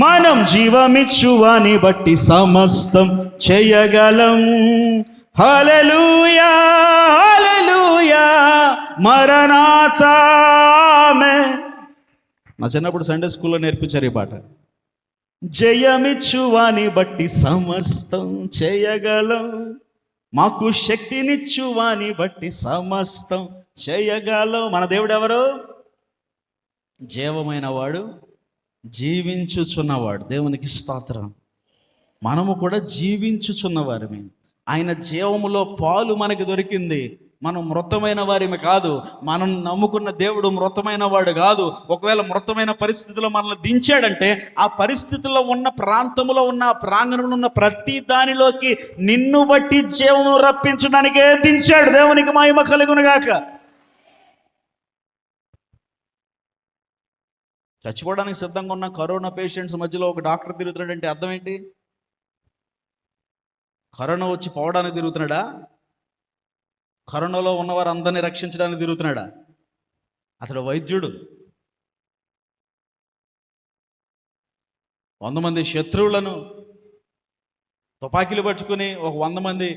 మనం జీవమిచ్చువాని బట్టి సమస్తం చేయగలం. హల్లెలూయా హల్లెలూయా మరణాతా ఆమేన్. మా చిన్నప్పుడు సండే స్కూల్లో నేర్పించారు ఈ పాట. జయమిచ్చువాని బట్టి సమస్తం చేయగలం, మాకు శక్తినిచ్చువాని బట్టి సమస్తం చేయగలం. మన దేవుడు ఎవరు? జీవమైన వాడు, జీవించుచున్నవాడు. దేవునికి స్తోత్రం. మనము కూడా జీవించుచున్నవారిని. ఆయన జీవములో పాలు మనకి దొరికింది. మనం మృతమైన వారిని కాదు. మనం నమ్ముకున్న దేవుడు మృతమైన వాడు కాదు. ఒకవేళ మృతమైన పరిస్థితిలో మనల్ని దించాడంటే, ఆ పరిస్థితుల్లో ఉన్న ప్రాంతంలో ఉన్న ప్రాంగణంలో ఉన్న ప్రతి దానిలోకి నిన్ను బట్టి జీవము రప్పించడానికే దించాడు. దేవునికి మహిమ కలుగునుగాక. చచ్చిపోవడానికి సిద్ధంగా ఉన్న కరోనా పేషెంట్స్ మధ్యలో ఒక డాక్టర్ తిరుగుతున్నాడంటే అర్థం ఏంటి? కరోనా వచ్చి పోవడానికి తిరుగుతున్నాడా? కరోనాలో ఉన్నవారు అందరినీ రక్షించడానికి తిరుగుతున్నాడా? అతడు వైద్యుడు. 100 మంది శత్రువులను తుపాకీలు పట్టుకుని ఒక 100 మంది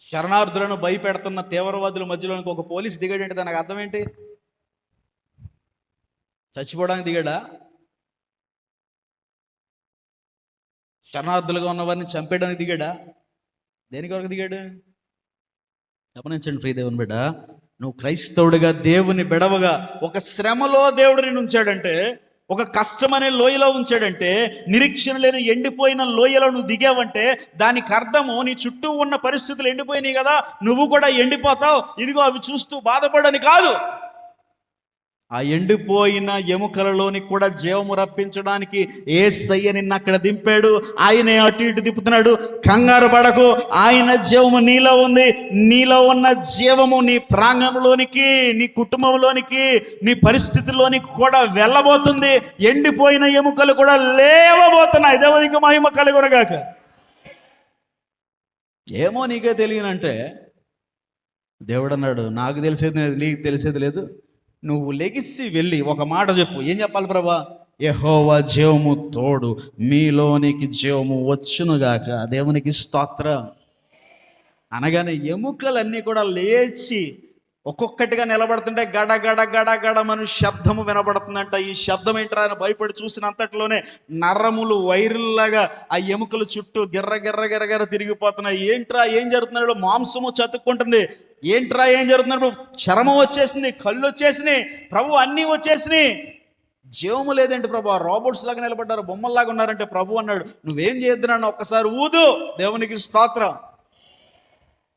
శరణార్థులను భయపెడుతున్న తీవ్రవాదుల మధ్యలోనికి ఒక పోలీస్ దిగాడంటే దానికి అర్థం ఏంటి? చచ్చిపోవడానికి దిగాడా? శరణార్థులుగా ఉన్నవారిని చంపేయడానికి దిగాడా? దేనికి వరకు దిగాడు? గమనించండి ప్రియ దేవుని బిడ్డ, నువ్వు క్రైస్తవుడిగా దేవుని బిడవగా ఒక శ్రమలో దేవుడు నిన్ను ఉంచాడంటే, ఒక కష్టమనే లోయలో ఉంచాడంటే, నిరీక్షణ లేని ఎండిపోయిన లోయలో నువ్వు దిగావంటే దానికి అర్థము నీ చుట్టూ ఉన్న పరిస్థితులు ఎండిపోయినాయి కదా, నువ్వు కూడా ఎండిపోతావు, ఇదిగో అవి చూస్తూ బాధపడని కాదు. ఆ ఎండిపోయిన ఎముకలలోని కూడా జీవము రప్పించడానికి యేసయ్య నిన్ను అక్కడ దింపాడు. ఆయనే అటు ఇటు తిప్పుతున్నాడు. కంగారు పడకు, ఆయన జీవము నీలో ఉంది. నీలో ఉన్న జీవము నీ ప్రాంగణంలోనికి, నీ కుటుంబంలోనికి, నీ పరిస్థితుల్లోనికి కూడా వెళ్ళబోతుంది. ఎండిపోయిన ఎముకలు కూడా లేవబోతున్నాయి. దేవునికి మహిమ కలుగునుగాక. ఏమో నీకే తెలియనంటే, దేవుడు అన్నాడు, నాకు తెలిసేది లేదు, నీకు తెలిసేది లేదు. నువ్వు లెగిసి వెళ్ళి ఒక మాట చెప్పు. ఏం చెప్పాలి ప్రభా? యెహోవా జీవము తోడు, మీలోనికి జీవము వచ్చునుగాక. దేవునికి స్తోత్రం. అనగానే ఎముకలన్నీ కూడా లేచి ఒక్కొక్కటిగా నిలబడుతుంటే గడ గడ గడ గడమను శబ్దము వినబడుతుందంట. ఈ శబ్దం ఏంట్రా అని భయపడి చూసినంతట్లోనే నరములు వైరుల్లాగా ఆ ఎముకల చుట్టూ గిర్ర గిర్ర గిర్ర గిర్ర తిరిగిపోతున్నాయి. ఏంట్రా ఏం జరుగుతున్నాడు? మాంసము చతుక్కుంటుంది. ఏంట్రా ఏం జరుగుతున్నాడు? చర్మం వచ్చేసింది, కళ్ళు వచ్చేసినాయి, ప్రభు అన్నీ వచ్చేసినాయి. జీవము లేదంటే ప్రభు, రోబోట్స్ లాగా నిలబడ్డారు, బొమ్మల్లాగా ఉన్నారంటే ప్రభు అన్నాడు, నువ్వేం చేయొద్దు నన్ను ఒక్కసారి ఊదు. దేవునికి స్తోత్రం.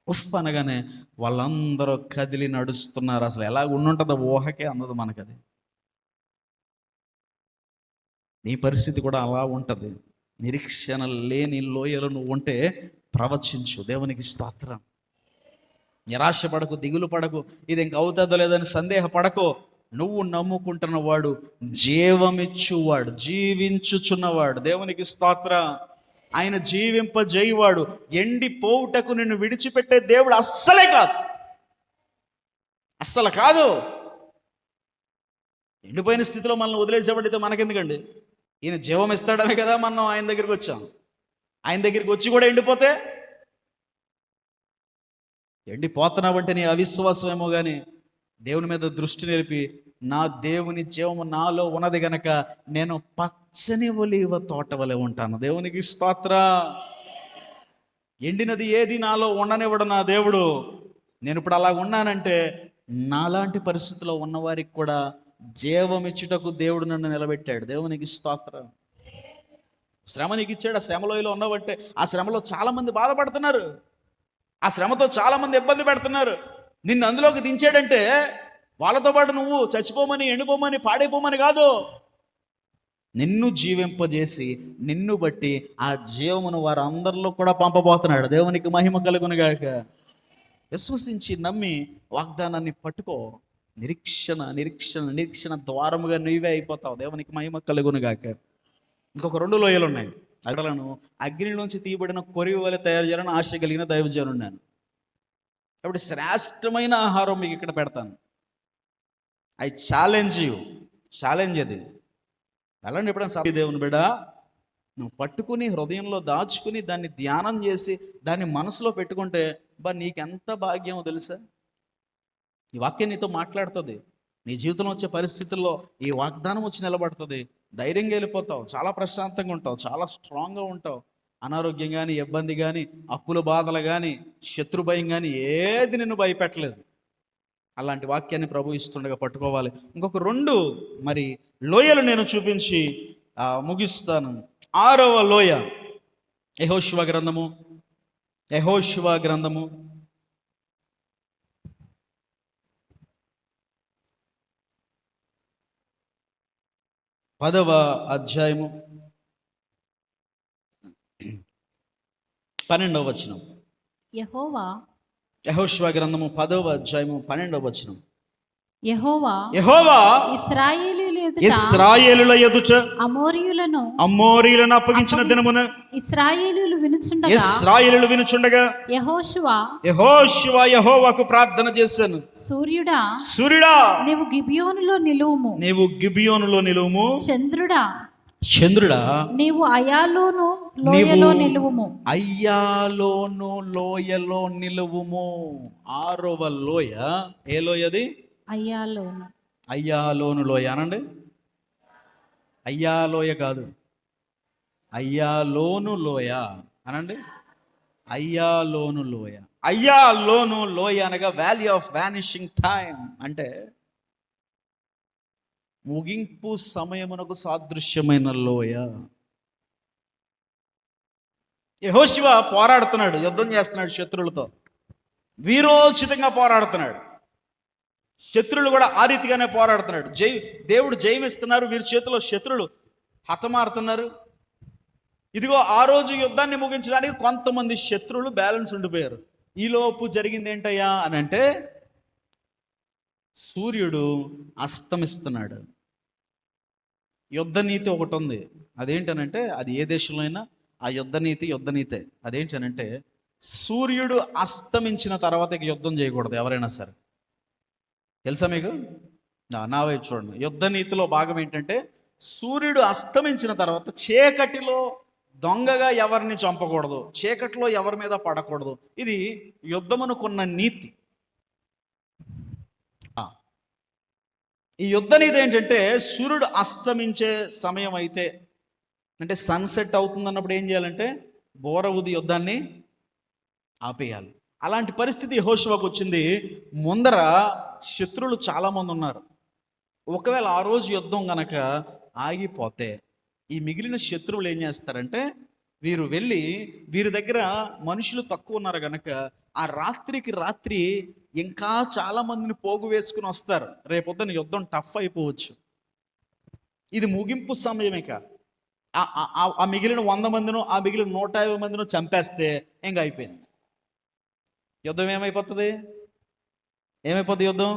ఉఫ్ అనగానే వాళ్ళందరూ కదిలి నడుస్తున్నారు. అసలు ఎలా ఉండుంటుందో ఊహకే అందదు మనకది. నీ పరిస్థితి కూడా అలా ఉంటుంది. నిరీక్షణ లేని లోయలో నువ్వు ఉంటే ప్రవచించు. దేవునికి స్తోత్రం. నిరాశ పడకు, దిగులు పడకు, ఇది ఇంక అవుతుందో లేదని సందేహపడకు. నువ్వు నమ్ముకుంటున్నవాడు జీవమిచ్చువాడు, జీవించుచున్నవాడు. దేవునికి స్తోత్రం. ఆయన జీవింపజేయువాడు. ఎండిపోవుటకు నిన్ను విడిచిపెట్టే దేవుడు అస్సలే కాదు, అస్సలు కాదు. ఎండిపోయిన స్థితిలో మనల్ని వదిలేసేవాడితే మనకెందుకండి? ఈయన జీవం ఇస్తాడనే కదా మనం ఆయన దగ్గరికి వచ్చాం. ఆయన దగ్గరికి వచ్చి కూడా ఎండిపోతే, ఎండిపోతున్నావంటే నీ అవిశ్వాసం ఏమో కానీ దేవుని మీద దృష్టి నిలిపి, నా దేవుని జీవము నాలో ఉన్నది గనక నేను పచ్చని ఒలీవ తోట వలె ఉంటాను. దేవునికి స్తోత్రం. ఎండినది ఏది నాలో ఉండనివ్వడు నా దేవుడు. నేను ఇప్పుడు అలా ఉన్నానంటే నాలాంటి పరిస్థితిలో ఉన్నవారికి కూడా జీవమిచ్చుటకు దేవుడు నన్ను నిలబెట్టాడు. దేవునికి స్తోత్రం. శ్రమ నీకు ఇచ్చాడు. ఆ శ్రమలోయలో ఉన్నావంటే ఆ శ్రమలో చాలామంది బాధపడుతున్నారు, ఆ శ్రమతో చాలామంది ఇబ్బంది పెడుతున్నారు. నిన్ను అందులోకి దించాడంటే వాళ్ళతో పాటు నువ్వు చచ్చిపోమని, ఎండిపోమని, పాడైపోమని కాదు, నిన్ను జీవింపజేసి నిన్ను బట్టి ఆ జీవమును వారందరిలో కూడా పంపబోతున్నాడు. దేవునికి మహిమ కలుగునుగాక. విశ్వసించి నమ్మి వాగ్దానాన్ని పట్టుకో. నిరీక్షణ నిరీక్షణ నిరీక్షణ ద్వారముగా నీవే అయిపోతావు. దేవునికి మహిమ కలుగునుగాక. ఇంకొక 2 లోయలు ఉన్నాయి. అగలను అగ్ని నుంచి తీయబడిన కొరివి వలె తయారు చేయాలని ఆశ కలిగిన దైవజనుడు నేను. కాబట్టి శ్రేష్టమైన ఆహారం మీకు ఇక్కడ పెడతాను. I challenge you. ఛాలెంజ్ అది. వెళ్ళండి ఎప్పుడైనా దేవుని బిడ్డ, నువ్వు పట్టుకుని హృదయంలో దాచుకుని దాన్ని ధ్యానం చేసి దాన్ని మనసులో పెట్టుకుంటే నీకెంత భాగ్యమో తెలుసా. ఈ వాక్యం నీతో మాట్లాడుతుంది. నీ జీవితంలో వచ్చే పరిస్థితుల్లో ఈ వాగ్దానం వచ్చి నిలబడుతుంది. ధైర్యంగా వెళ్ళిపోతావు, చాలా ప్రశాంతంగా ఉంటావు, చాలా స్ట్రాంగ్గా ఉంటావు. అనారోగ్యం కానీ, ఇబ్బంది కానీ, అప్పుల బాధలు కానీ, శత్రు భయం కానీ ఏది నిన్ను భయపెట్టలేదు. అలాంటి వాక్యాన్ని ప్రభు ఇస్తుండగా పట్టుకోవాలి. ఇంకొక 2 మరి లోయలు నేను చూపించి ముగిస్తాను. 6వ లోయ యెహోషువ గ్రంథము 10వ అధ్యాయము 12వ వచనం. యెహోషువ గ్రంథము 10వ అధ్యాయము 12వ వచనం. యెహోవా ఇశ్రాయేలుల ఎదుట అమోరీయులను అప్పగించిన దినమున ఇశ్రాయేలీయులు వినుచుండగా యెహోషువ యెహోవాకు ప్రార్థన చేశాను. సూర్యుడా నీవు గిబియోనులో నిలువుము. చంద్రుడా నీవు అయ్యాలోను లోయలో నిలువుము. 6వ లోయ ఏ లోయది? అయ్యాలోను లోయ అనండి. అయ్యాలోయ కాదు, అయ్యాలోను లోయ అనండి. అయ్యాలోను లోయ. అయ్యాలోను లోయ అనగా వ్యాలీ ఆఫ్ వానిషింగ్ టైం, అంటే ముగింపు సమయమునకు సాదృశ్యమైన లోయ. యెహోషువ పోరాడుతున్నాడు, యుద్ధం చేస్తున్నాడు శత్రువులతో, వీరోచితంగా పోరాడుతున్నాడు. శత్రువులు కూడా ఆ రీతిగానే పోరాడుతున్నాడు. దేవుడు జయమిస్తున్నారు, వీరి చేతిలో శత్రువులు హతమారుతున్నారు. ఇదిగో ఆ రోజు యుద్ధాన్ని ముగించడానికి కొంతమంది శత్రువులు బ్యాలెన్స్ ఉండిపోయారు. ఈలోపు జరిగింది ఏంటయ్యా అని అంటే, సూర్యుడు అస్తమిస్తున్నాడు. యుద్ధ నీతి ఒకటి ఉంది. అదేంటనంటే, అది ఏ దేశంలో అయినా ఆ యుద్ధ నీతే. అదేంటనంటే, సూర్యుడు అస్తమించిన తర్వాత ఇక యుద్ధం చేయకూడదు ఎవరైనా సరే. తెలుసా మీకు? నా వైపు చూడండి. యుద్ధ నీతిలో భాగం ఏంటంటే, సూర్యుడు అస్తమించిన తర్వాత చీకటిలో దొంగగా ఎవరిని చంపకూడదు, చీకటిలో ఎవరి మీద పడకూడదు. ఇది యుద్ధమునకున్న నీతి. ఆ, ఈ యుద్ధ నీతి ఏంటంటే, సూర్యుడు అస్తమించే సమయం అయితే, అంటే సన్సెట్ అవుతుంది అన్నప్పుడు ఏం చేయాలంటే బోర ఊది యుద్ధాన్ని ఆపేయాలి. అలాంటి పరిస్థితి యెహోషువకు వచ్చింది. ముందర శత్రువులు చాలామంది ఉన్నారు. ఒకవేళ ఆ రోజు యుద్ధం గనక ఆగిపోతే ఈ మిగిలిన శత్రువులు ఏం చేస్తారంటే, వీరు వెళ్ళి వీరి దగ్గర మనుషులు తక్కువ ఉన్నారు గనక ఆ రాత్రికి రాత్రి ఇంకా చాలా మందిని పోగు వేసుకుని వస్తారు. రేపొద్దున యుద్ధం టఫ్ అయిపోవచ్చు. ఇది ముగింపు సమయమేక. ఆ మిగిలిన 100 మందినో ఆ మిగిలిన 150 మందినో చంపేస్తే ఇంకా అయిపోయింది. యుద్ధం ఏమైపోతుంది? యుద్ధం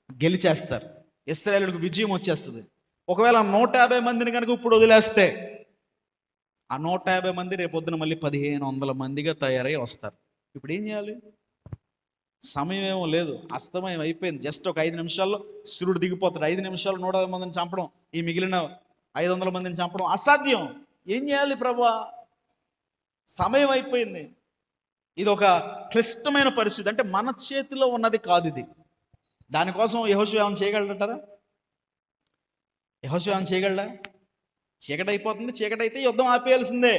గెలిచేస్తారు. ఇశ్రాయేలుకు విజయం వచ్చేస్తుంది. ఒకవేళ 150 మందిని కనుక ఇప్పుడు వదిలేస్తే ఆ 150 మంది రేపొద్దున మళ్ళీ 1500 మందిగా తయారై వస్తారు. ఇప్పుడు ఏం చేయాలి? సమయం ఏమో లేదు, అస్తమయం అయిపోయింది. జస్ట్ ఒక 5 నిమిషాల్లో సూర్యుడు దిగిపోతాడు. 5 నిమిషాల్లో 150 మందిని చంపడం, ఈ మిగిలిన 500 మందిని చంపడం అసాధ్యం. ఏం చేయాలి ప్రభువా? సమయం అయిపోయింది. ఇది ఒక క్లిష్టమైన పరిస్థితి. అంటే మన చేతిలో ఉన్నది కాదు ఇది. దానికోసం యెహోషువ ఏమైనా చేయగలడంటారా? యెహోషువ ఏమైనా చేయగలడా? చీకటి అయిపోతుంది, చీకటి అయితే యుద్ధం ఆపేయాల్సిందే.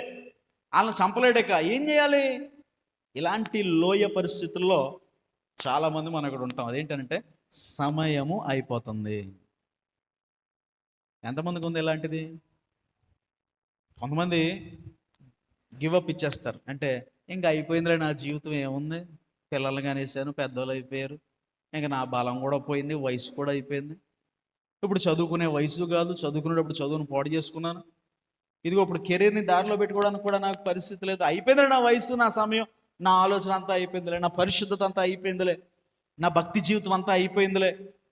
వాళ్ళని చంపలేడక ఏం చేయాలి? ఇలాంటి లోయ పరిస్థితుల్లో చాలామంది మనం ఇక్కడ ఉంటాం. అదేంటంటే సమయము అయిపోతుంది. ఎంతమందికి ఉంది ఇలాంటిది? కొంతమంది గివప్ ఇచ్చేస్తారు. అంటే ఇంకా అయిపోయిందిలే, నా జీవితం ఏముంది, పిల్లలు కానేసాను, పెద్దోళ్ళు అయిపోయారు, ఇంకా నా బలం కూడా పోయింది, వయసు కూడా అయిపోయింది, ఇప్పుడు చదువుకునే వయసు కాదు, చదువుకునేటప్పుడు చదువును పాడు చేసుకున్నాను, ఇదిగో ఇప్పుడు కెరీర్ని దారిలో పెట్టుకోవడానికి కూడా నాకు పరిస్థితి లేదు, అయిపోయిందిలే నా వయసు, నా సమయం, నా ఆలోచన అంతా అయిపోయిందిలే, నా పరిశుద్ధత అంతా అయిపోయిందిలే, నా భక్తి జీవితం అంతా అయిపోయిందిలే,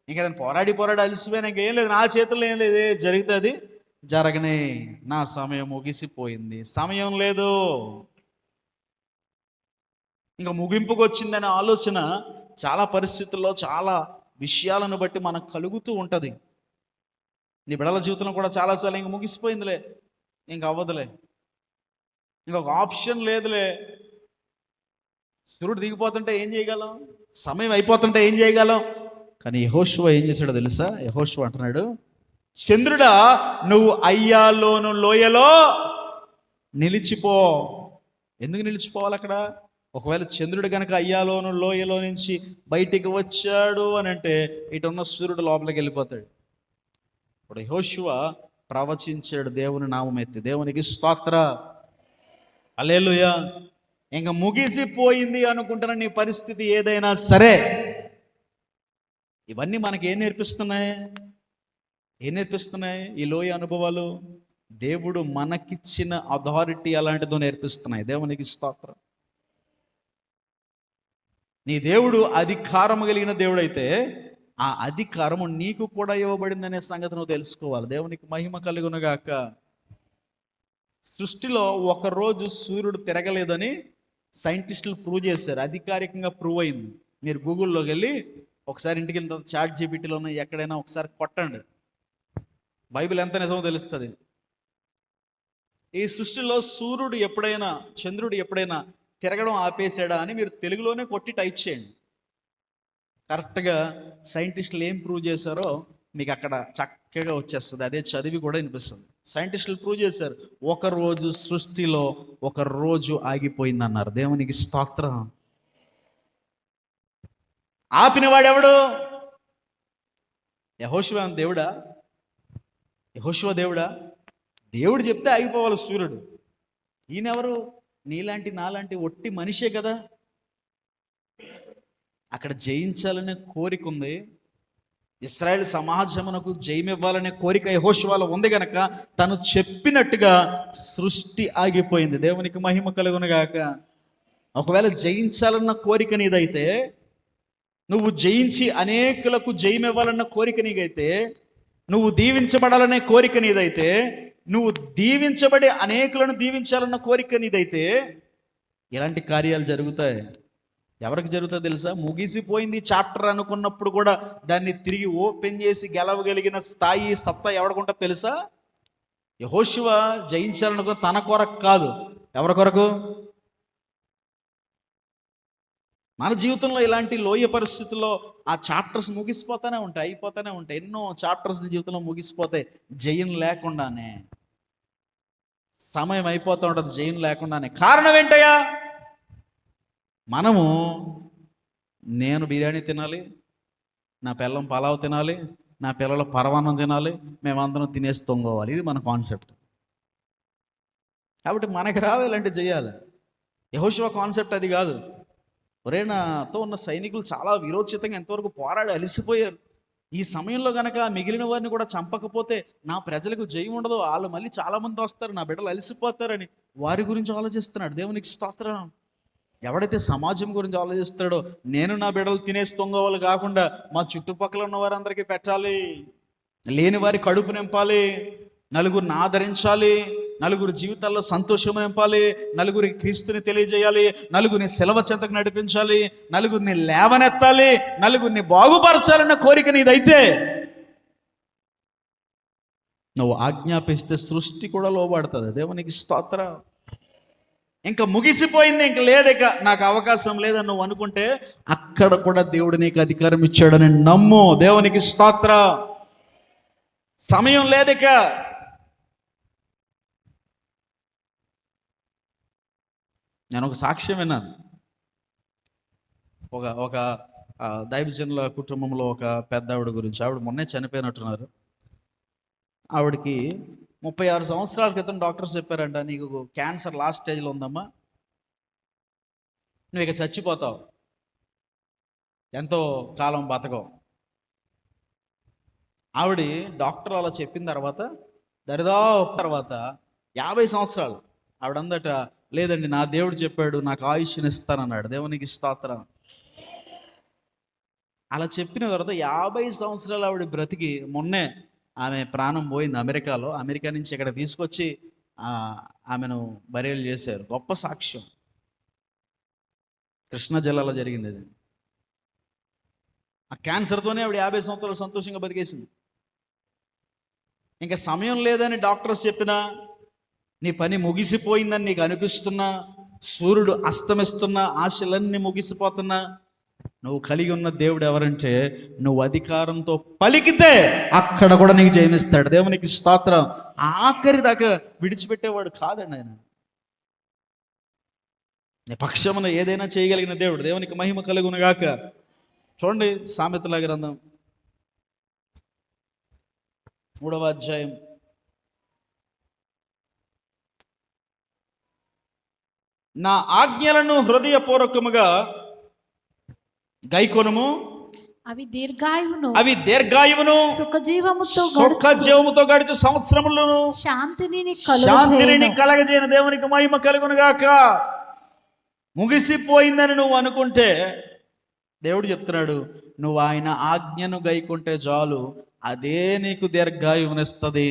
ఇంకా నేను పోరాడి అలసిపోయినా ఇంకేం లేదు, నా చేతుల్లో ఏం లేదు, జరుగుతుంది జరగనే, నా సమయం ముగిసిపోయింది, సమయం లేదు, ఇంకా ముగింపుకు వచ్చిందనే ఆలోచన చాలా పరిస్థితుల్లో చాలా విషయాలను బట్టి మనకు కలుగుతూ ఉంటుంది. నీ బిడ్డల జీవితంలో కూడా చాలాసార్లు ఇంక ముగిసిపోయిందిలే, ఇంక అవ్వదులే, ఇంకొక ఆప్షన్ లేదులే. సూర్యుడు దిగిపోతుంటే ఏం చేయగలం? సమయం అయిపోతుంటే ఏం చేయగలం? కానీ యెహోషువ ఏం చేశాడో తెలుసా? యెహోషువ అంటున్నాడు, చంద్రుడా నువ్వు అయ్యాలోను లోయలో నిలిచిపో. ఎందుకు నిలిచిపోవాలి అక్కడ? ఒకవేళ చంద్రుడు కనుక అయ్యాలోను లోయలో నుంచి బయటికి వచ్చాడు అని అంటే ఇటున్న సూర్యుడు లోపలికి వెళ్ళిపోతాడు. ఇప్పుడు యెహోషువ ప్రవచించాడు దేవుని నామం ఎత్తి. దేవునికి స్తోత్ర, హల్లెలూయా. ఇంకా ముగిసిపోయింది అనుకుంటున్న నీ పరిస్థితి ఏదైనా సరే, ఇవన్నీ మనకి ఏం నేర్పిస్తున్నాయి? ఈ లోయ అనుభవాలు దేవుడు మనకిచ్చిన అథారిటీ అలాంటిదో నేర్పిస్తున్నాయి. దేవునికి స్తోత్రం. నీ దేవుడు అధికారము కలిగిన దేవుడైతే ఆ అధికారము నీకు కూడా ఇవ్వబడిందనే సంగతి నువ్వు తెలుసుకోవాలి. దేవునికి మహిమ కలుగునుగాక. సృష్టిలో ఒకరోజు సూర్యుడు తిరగలేదని సైంటిస్టులు ప్రూవ్ చేశారు. అధికారికంగా ప్రూవ్ అయింది. మీరు గూగుల్లోకి వెళ్ళి ఒకసారి ఇంటికి వెళ్ళిన తర్వాత ChatGPTలోనే ఎక్కడైనా ఒకసారి కొట్టండి, బైబిల్ ఎంత నిజమో తెలుస్తుంది. ఈ సృష్టిలో సూర్యుడు ఎప్పుడైనా, చంద్రుడు ఎప్పుడైనా తిరగడం ఆపేసాడా అని మీరు తెలుగులోనే కొట్టి టైప్ చేయండి. కరెక్ట్గా సైంటిస్టులు ఏం ప్రూవ్ చేశారో మీకు అక్కడ చక్కగా వచ్చేస్తుంది. అదే చదివి కూడా వినిపిస్తుంది. సైంటిస్టులు ప్రూవ్ చేశారు, ఒకరోజు సృష్టిలో ఒక రోజు ఆగిపోయింది అన్నారు. దేవునికి స్తోత్రం. ఆపినవాడెవడు? యెహోషువ దేవుడా? యెహోషువ దేవుడా? దేవుడు చెప్తే ఆగిపోవాలి సూర్యుడు. ఈయనెవరు? నీలాంటి నాలాంటి ఒట్టి మనిషే కదా. అక్కడ జయించాలనే కోరిక ఉంది. ఇశ్రాయేల్ సమాజమునకు జయమివ్వాలనే కోరిక యెహోషువలో ఉంది గనక తను చెప్పినట్టుగా సృష్టి ఆగిపోయింది. దేవునికి మహిమ కలుగునుగాక. ఒకవేళ జయించాలన్న కోరిక నీదైతే, నువ్వు జయించి అనేకులకు జయమివ్వాలన్న కోరిక నీకైతే, నువ్వు దీవించబడాలనే కోరిక నీదైతే, నువ్వు దీవించబడి అనేకులను దీవించాలన్న కోరిక నీదైతే ఇలాంటి కార్యాలు జరుగుతాయి. ఎవరికి జరుగుతుందో తెలుసా? ముగిసిపోయింది చాప్టర్ అనుకున్నప్పుడు కూడా దాన్ని తిరిగి ఓపెన్ చేసి గెలవగలిగిన స్థాయి, సత్తా ఎవడుకుంటా తెలుసా? యెహోషువ జయించాలనుకో తన కొరకు కాదు, ఎవరి కొరకు? మన జీవితంలో ఇలాంటి లోయ పరిస్థితుల్లో ఆ చాప్టర్స్ ముగిసిపోతానే ఉంటాయి, అయిపోతానే ఉంటాయి. ఎన్నో చాప్టర్స్ జీవితంలో ముగిసిపోతాయి జయం లేకుండానే. సమయం అయిపోతూ ఉంటుంది జయం లేకుండానే. కారణం ఏంటయ్యా? మనము నేను బిర్యానీ తినాలి, నా పిల్లం పలావ్ తినాలి, నా పిల్లల పరవాన్నం తినాలి, మేమందరం తినేసి తొంగోవాలి. ఇది మన కాన్సెప్ట్. కాబట్టి మనకి రావాలంటే చేయాలి. యెహోషువ కాన్సెప్ట్ అది కాదు. ఒరే, నాతో ఉన్న సైనికులు చాలా విరోచితంగా ఎంతవరకు పోరాడి అలసిపోయారు. ఈ సమయంలో గనక మిగిలిన వారిని కూడా చంపకపోతే నా ప్రజలకు జయం ఉండదు, వాళ్ళు మళ్ళీ చాలామంది వస్తారు, నా బిడ్డలు అలసిపోతారని వారి గురించి ఆలోచిస్తున్నాడు. దేవునికి స్తోత్రం. ఎవడైతే సమాజం గురించి ఆలోచిస్తాడో, నేను నా బిడ్డలు తినేసి తొంగవాళ్ళు కాకుండా మా చుట్టుపక్కల ఉన్న వారందరికీ పెట్టాలి, లేని వారి కడుపు నింపాలి, నలుగురిని ఆదరించాలి, నలుగురు జీవితాల్లో సంతోషం నింపాలి, నలుగురికి క్రీస్తుని తెలియజేయాలి, నలుగురిని సెలవు చెంతకు నడిపించాలి, నలుగురిని లేవనెత్తాలి, నలుగురిని బాగుపరచాలన్న కోరిక నీదైతే నువ్వు ఆజ్ఞాపిస్తే సృష్టి కూడా లోబడుతుంది. దేవునికి స్తోత్రం. ఇంకా ముగిసిపోయింది, ఇంక లేదు, ఇక నాకు అవకాశం లేదని నువ్వు అనుకుంటే అక్కడ కూడా దేవుడు నీకు అధికారం ఇచ్చాడని నమ్ము. దేవునికి స్తోత్రం. సమయం లేదిక. నేను ఒక సాక్ష్యం విన్నాను. ఒక దైవజనుల కుటుంబంలో ఒక పెద్ద ఆవిడ గురించి. ఆవిడ మొన్నే చనిపోయినట్టున్నారు. ఆవిడకి 36 సంవత్సరాల క్రితం డాక్టర్స్ చెప్పారంట, నీకు క్యాన్సర్ లాస్ట్ స్టేజ్లో ఉందమ్మా, నువ్వు ఇక చచ్చిపోతావు, ఎంతో కాలం బతకవు. ఆవిడ డాక్టర్ అలా చెప్పిన తర్వాత దరిదాపు తర్వాత 50 సంవత్సరాలు ఆవిడందట, లేదండి నా దేవుడు చెప్పాడు నాకు ఆయుష్ని ఇస్తానన్నాడు. దేవునికి స్తోత్రం. అలా చెప్పిన తర్వాత 50 సంవత్సరాలు ఆవిడ బ్రతికి మొన్నే ఆమె ప్రాణం పోయింది అమెరికాలో. అమెరికా నుంచి ఇక్కడ తీసుకొచ్చి ఆమెను బరియలు చేశారు. గొప్ప సాక్ష్యం. కృష్ణా జిల్లాలో జరిగింది అది. ఆ క్యాన్సర్తోనే ఆవిడ 50 సంవత్సరాలు సంతోషంగా బతికేసింది. ఇంకా సమయం లేదని డాక్టర్స్ చెప్పినా, నీ పని ముగిసిపోయిందని నీకు అనిపిస్తున్నా, సూర్యుడు అస్తమిస్తున్నా, ఆశలన్నీ ముగిసిపోతున్నా, నువ్వు కలిగి ఉన్న దేవుడు ఎవరంటే, నువ్వు అధికారంతో పలికితే అక్కడ కూడా నీకు జయమిస్తాడు. దేవునికి స్తోత్రం. ఆఖరి దాకా విడిచిపెట్టేవాడు కాదండి ఆయన. నీ పక్షమున ఏదైనా చేయగలిగిన దేవుడు. దేవునికి మహిమ కలుగును గాక. చూడండి సామెతల గ్రంథం 3వ అధ్యాయం 'నా ఆజ్ఞలను హృదయపూర్వకముగా గైకొనుము, అవి దీర్ఘాయువును సుఖజీవముతో గడుచు సంవత్సరములను శాంతిని కలగజేయను. దేవునికి మహిమ కలుగును గాక. ముగిసిపోయిందని నువ్వు అనుకుంటే దేవుడు చెప్తున్నాడు, నువ్వు ఆయన ఆజ్ఞను గైకుంటే చాలు, అదే నీకు దీర్ఘాయువునిస్తుంది,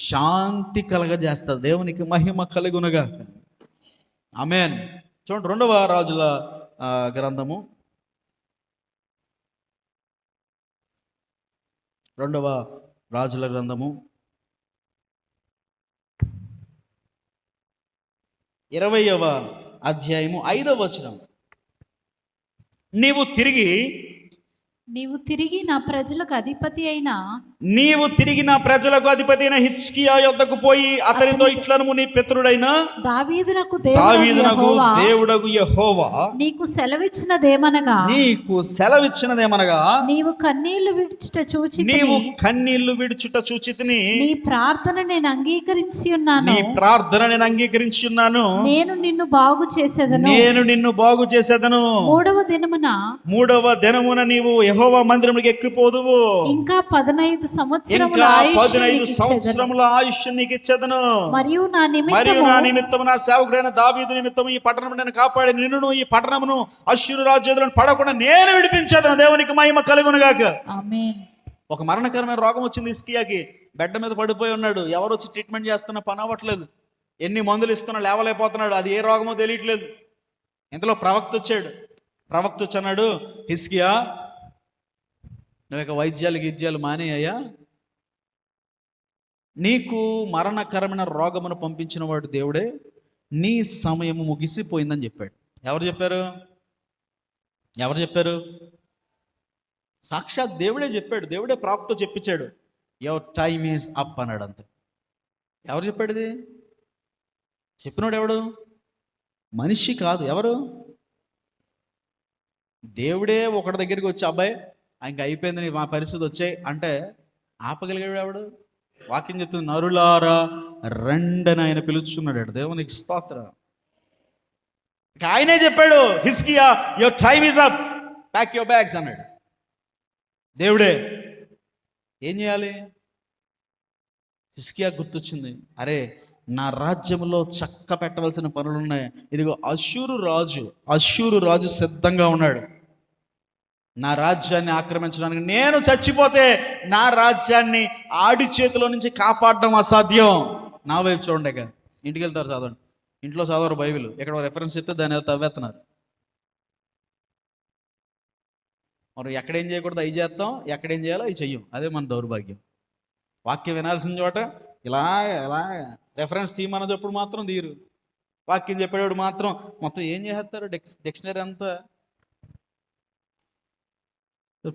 శాంతి కలగజేస్తుంది. దేవునికి మహిమ కలుగును గాక. ఆమేన్. చూడండి 2వ రాజుల గ్రంథము 20వ అధ్యాయము 5వ వచనం. నీవు తిరిగి నా ప్రజలకు అధిపతి అయిన హిజ్కియా యొద్దకు పోయి అతనితో ఇట్లనుము, నీ పితరుడైన దావీదునకు దేవుడగు యెహోవా నీకు సెలవిచ్చినదేమనగా నీవు కన్నీళ్లు విడుచుట చూచితిని, నీ ప్రార్థన నేను అంగీకరించి ఉన్నాను, నేను నిన్ను బాగు చేసేదను. 3వ దినమున నీవు యెహోవా మందిరమునికి ఎక్కిపోదువు, ఇంకా 15 సంవత్సరముల ఆయుష్ నీకు ఇచ్చేదను. మరియు నా నిమిత్తము నా సేవకుడైన దావీదు నిమిత్తము ఈ పట్టణము నేను కాపాడి నిన్ను ఈ పట్టణమును అశ్షూరు రాజు చేతులను పడకుండా నేను విడిపించేదను. దేవునికి మహిమ కలుగును గాక. ఆమేన్. ఒక మరణకరమైన రోగం వచ్చింది హిజ్కియాకి. బెడ్ మీద పడిపోయి ఉన్నాడు. ఎవరు వచ్చి ట్రీట్మెంట్ చేస్తున్నా పని అవ్వట్లేదు. ఎన్ని మందులు ఇస్తున్నా లేవలేకపోతున్నాడు. అది ఏ రోగమో తెలియట్లేదు. ఇంతలో ప్రవక్త వచ్చి అన్నాడు, హిజ్కియా, నువ్వు ఇక వైద్యాలు మానేయ్యా, నీకు మరణకరమైన రోగమును పంపించిన వాడు దేవుడే, నీ సమయము ముగిసిపోయిందని చెప్పాడు. ఎవరు చెప్పారు? ఎవరు చెప్పారు? సాక్షాత్ దేవుడే చెప్పాడు. దేవుడే ప్రాప్తో చెప్పించాడు. యువర్ టైమ్ ఈజ్ అప్ అన్నాడు. అంతే. ఎవరు చెప్పాడు ఇది? చెప్పినోడు ఎవడు? మనిషి కాదు. ఎవరు? దేవుడే ఒకటి దగ్గరికి వచ్చి, అబ్బాయి ఇంక అయిపోయింది మా పరిస్థితి వచ్చాయి అంటే ఆపగలిగాడు ఎవడు? వాక్యం చెప్తుంది, నరులారా రండని ఆయన పిలుచున్నాడు. దేవునికి స్తోత్రం. ఆయనే చెప్పాడు, హిజ్కియా your time is up, pack your bags అన్నాడు. దేవుడే. ఏం చేయాలి? హిజ్కియా గుర్తొచ్చింది, అరే నా రాజ్యంలో చక్క పెట్టవలసిన పనులు ఉన్నాయి. ఇదిగో అష్షూరు రాజు సిద్ధంగా ఉన్నాడు నా రాజ్యాన్ని ఆక్రమించడానికి. నేను చచ్చిపోతే నా రాజ్యాన్ని ఆడి చేతిలో నుంచి కాపాడడం అసాధ్యం. నా వైపు చూడండి. ఇంటికి వెళ్తారు, చదవండి. ఇంట్లో చదవరు బైబిల్. ఎక్కడ రెఫరెన్స్ చెప్తే దాని తవ్వేస్తున్నారు. మనం ఎక్కడేం చేయకూడదు అవి చేస్తాం, ఎక్కడేం చేయాలో అవి చెయ్యం. అదే మన దౌర్భాగ్యం. వాక్యం వినాల్సిన చోట ఇలా రెఫరెన్స్ తీయమన్నప్పుడు మాత్రం తీరు. వాక్యం చెప్పేవాడు మాత్రం మొత్తం ఏం చేస్తారు? డిక్షనరీ అంతా.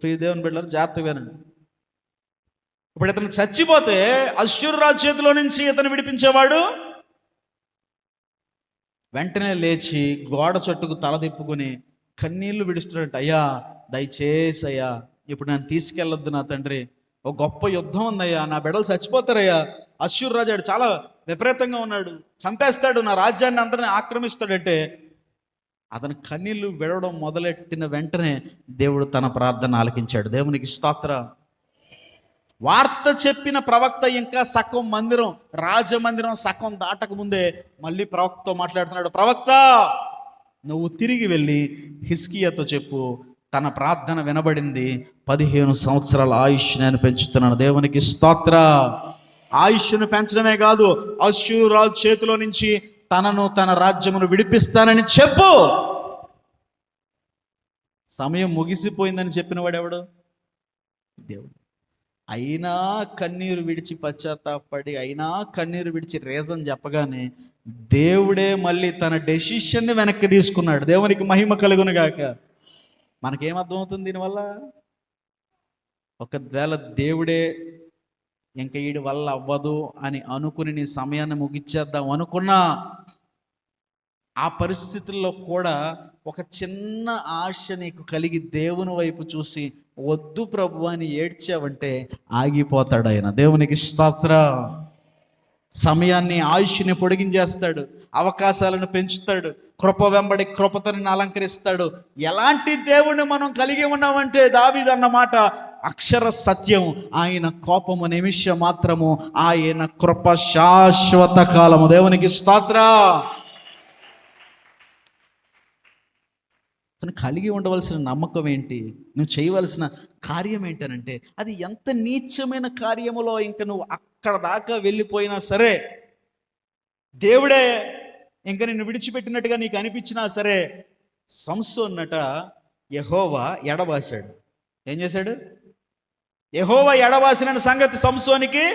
ప్రియ దేవుని బిడ్డలారా, జాగ్రత్తగా వినండి. ఇప్పుడు ఇతను చచ్చిపోతే అష్షూరు రాజు చేతిలో నుంచి ఇతను విడిపించేవాడు వెంటనే లేచి గోడ చుట్టుకు తల తిప్పుకొని కన్నీళ్లు విడుస్తున్నాడు. అయ్యా దయచేసి అయ్యా, ఇప్పుడు నన్ను తీసుకెళ్ళొద్దు నా తండ్రి, ఒక గొప్ప యుద్ధం ఉందయ్యా, నా బిడ్డలు చచ్చిపోతారయ్యా. అష్షూరు రాజు చాలా విపరీతంగా ఉన్నాడు, చంపేస్తాడు, నా రాజ్యాన్ని అందరినీ ఆక్రమిస్తాడంటే అతను కన్నీళ్లు విడవడం మొదలెట్టిన వెంటనే దేవుడు తన ప్రార్థన ఆలకించాడు. దేవునికి స్తోత్రం. వార్త చెప్పిన ప్రవక్త ఇంకా సగం మందిరం, రాజమందిరం సగం దాటక ముందే మళ్ళీ ప్రవక్తతో మాట్లాడుతున్నాడు. ప్రవక్త, నువ్వు తిరిగి వెళ్ళి హిజ్కియాతో చెప్పు, తన ప్రార్థన వినబడింది, 15 సంవత్సరాల ఆయుష్ నేను పెంచుతున్నాను. దేవునికి స్తోత్ర. ఆయుష్ను పెంచడమే కాదు, అష్షూరు రాజు చేతిలో నుంచి తనను తన రాజ్యమును విడిపిస్తానని చెప్పు. సమయం ముగిసిపోయిందని చెప్పిన వాడెవడు? దేవుడు. అయినా కన్నీరు విడిచి పశ్చాత్తాపడి, అయినా కన్నీరు విడిచి రీజన్ చెప్పగానే దేవుడే మళ్ళీ తన డెసిషన్ని వెనక్కి తీసుకున్నాడు. దేవునికి మహిమ కలుగును గాక. మనకేమర్థమవుతుంది దీనివల్ల? ఒకవేళ దేవుడే ఇంక వీడి వల్ల అవ్వదు అని అనుకుని నీ సమయాన్ని ముగిచ్చేద్దాం అనుకున్నా, ఆ పరిస్థితుల్లో కూడా ఒక చిన్న ఆశ నీకు కలిగి దేవుని వైపు చూసి వద్దు ప్రభు అని ఏడ్చావంటే ఆగిపోతాడు ఆయన. దేవునికి స్తోత్రం. సమయాన్ని, ఆయుష్ని పొడిగించేస్తాడు, అవకాశాలను పెంచుతాడు, కృప వెంబడి కృపతో నిన్ను అలంకరిస్తాడు. ఎలాంటి దేవుణ్ణి మనం కలిగి ఉన్నామంటే దావీదు అన్నమాట అక్షర సత్యం. ఆయన కోపము నిమిషం మాత్రము, ఆయన కృప శాశ్వత కాలము. దేవునికి స్తోత్రం. తను కలిగి ఉండవలసిన నమ్మకం ఏంటి, నువ్వు చేయవలసిన కార్యం ఏంటనంటే, అది ఎంత నీచమైన కార్యములో ఇంక నువ్వు అక్కడ దాకా వెళ్ళిపోయినా సరే, దేవుడే ఇంక నిన్ను విడిచిపెట్టినట్టుగా నీకు అనిపించినా సరే, సంసోన్నట యెహోవా ఎడబాసాడు. ఏం చేశాడు? యెహోవా ఎడబాసిన సంగతి సంసోనికి.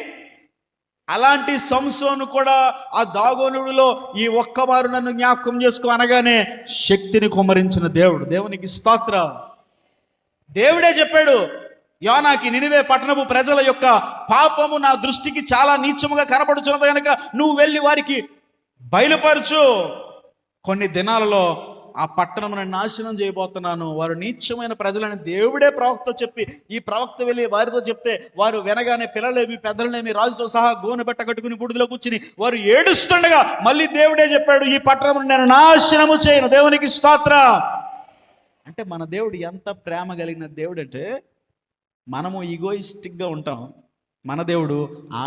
అలాంటి సంసోను కూడా ఆ దాగోనుడిలో ఈ ఒక్కమారు నన్ను జ్ఞాపకం చేసుకో అనగానే శక్తిని కుమ్మరించిన దేవుడు. దేవునికి స్తోత్రం. దేవుడే చెప్పాడు యోనాకి, నినివే పట్టణపు ప్రజల యొక్క పాపము నా దృష్టికి చాలా నీచముగా కనపడుచున్నది కనుక నువ్వు వెళ్ళి వారికి బయలుపరచు. కొన్ని దినాలలో ఆ పట్టణమును నాశనం చేయబోతున్నాను, వారు నీచమైన ప్రజలని దేవుడే ప్రవక్త చెప్పి, ఈ ప్రవక్త వెళ్ళి వారితో చెప్తే వారు వినగానే పిల్లలేమి పెద్దలనేమి రాజుతో సహా గోనె బట్ట కట్టుకుని బూడిదలో కూర్చుని వారు ఏడుస్తుండగా మళ్ళీ దేవుడే చెప్పాడు, ఈ పట్టణమును నేను నాశనము చేయను. దేవునికి స్తోత్రం. అంటే మన దేవుడు ఎంత ప్రేమ కలిగిన దేవుడు అంటే, మనము ఈగోయిస్టిక్గా ఉంటాం, మన దేవుడు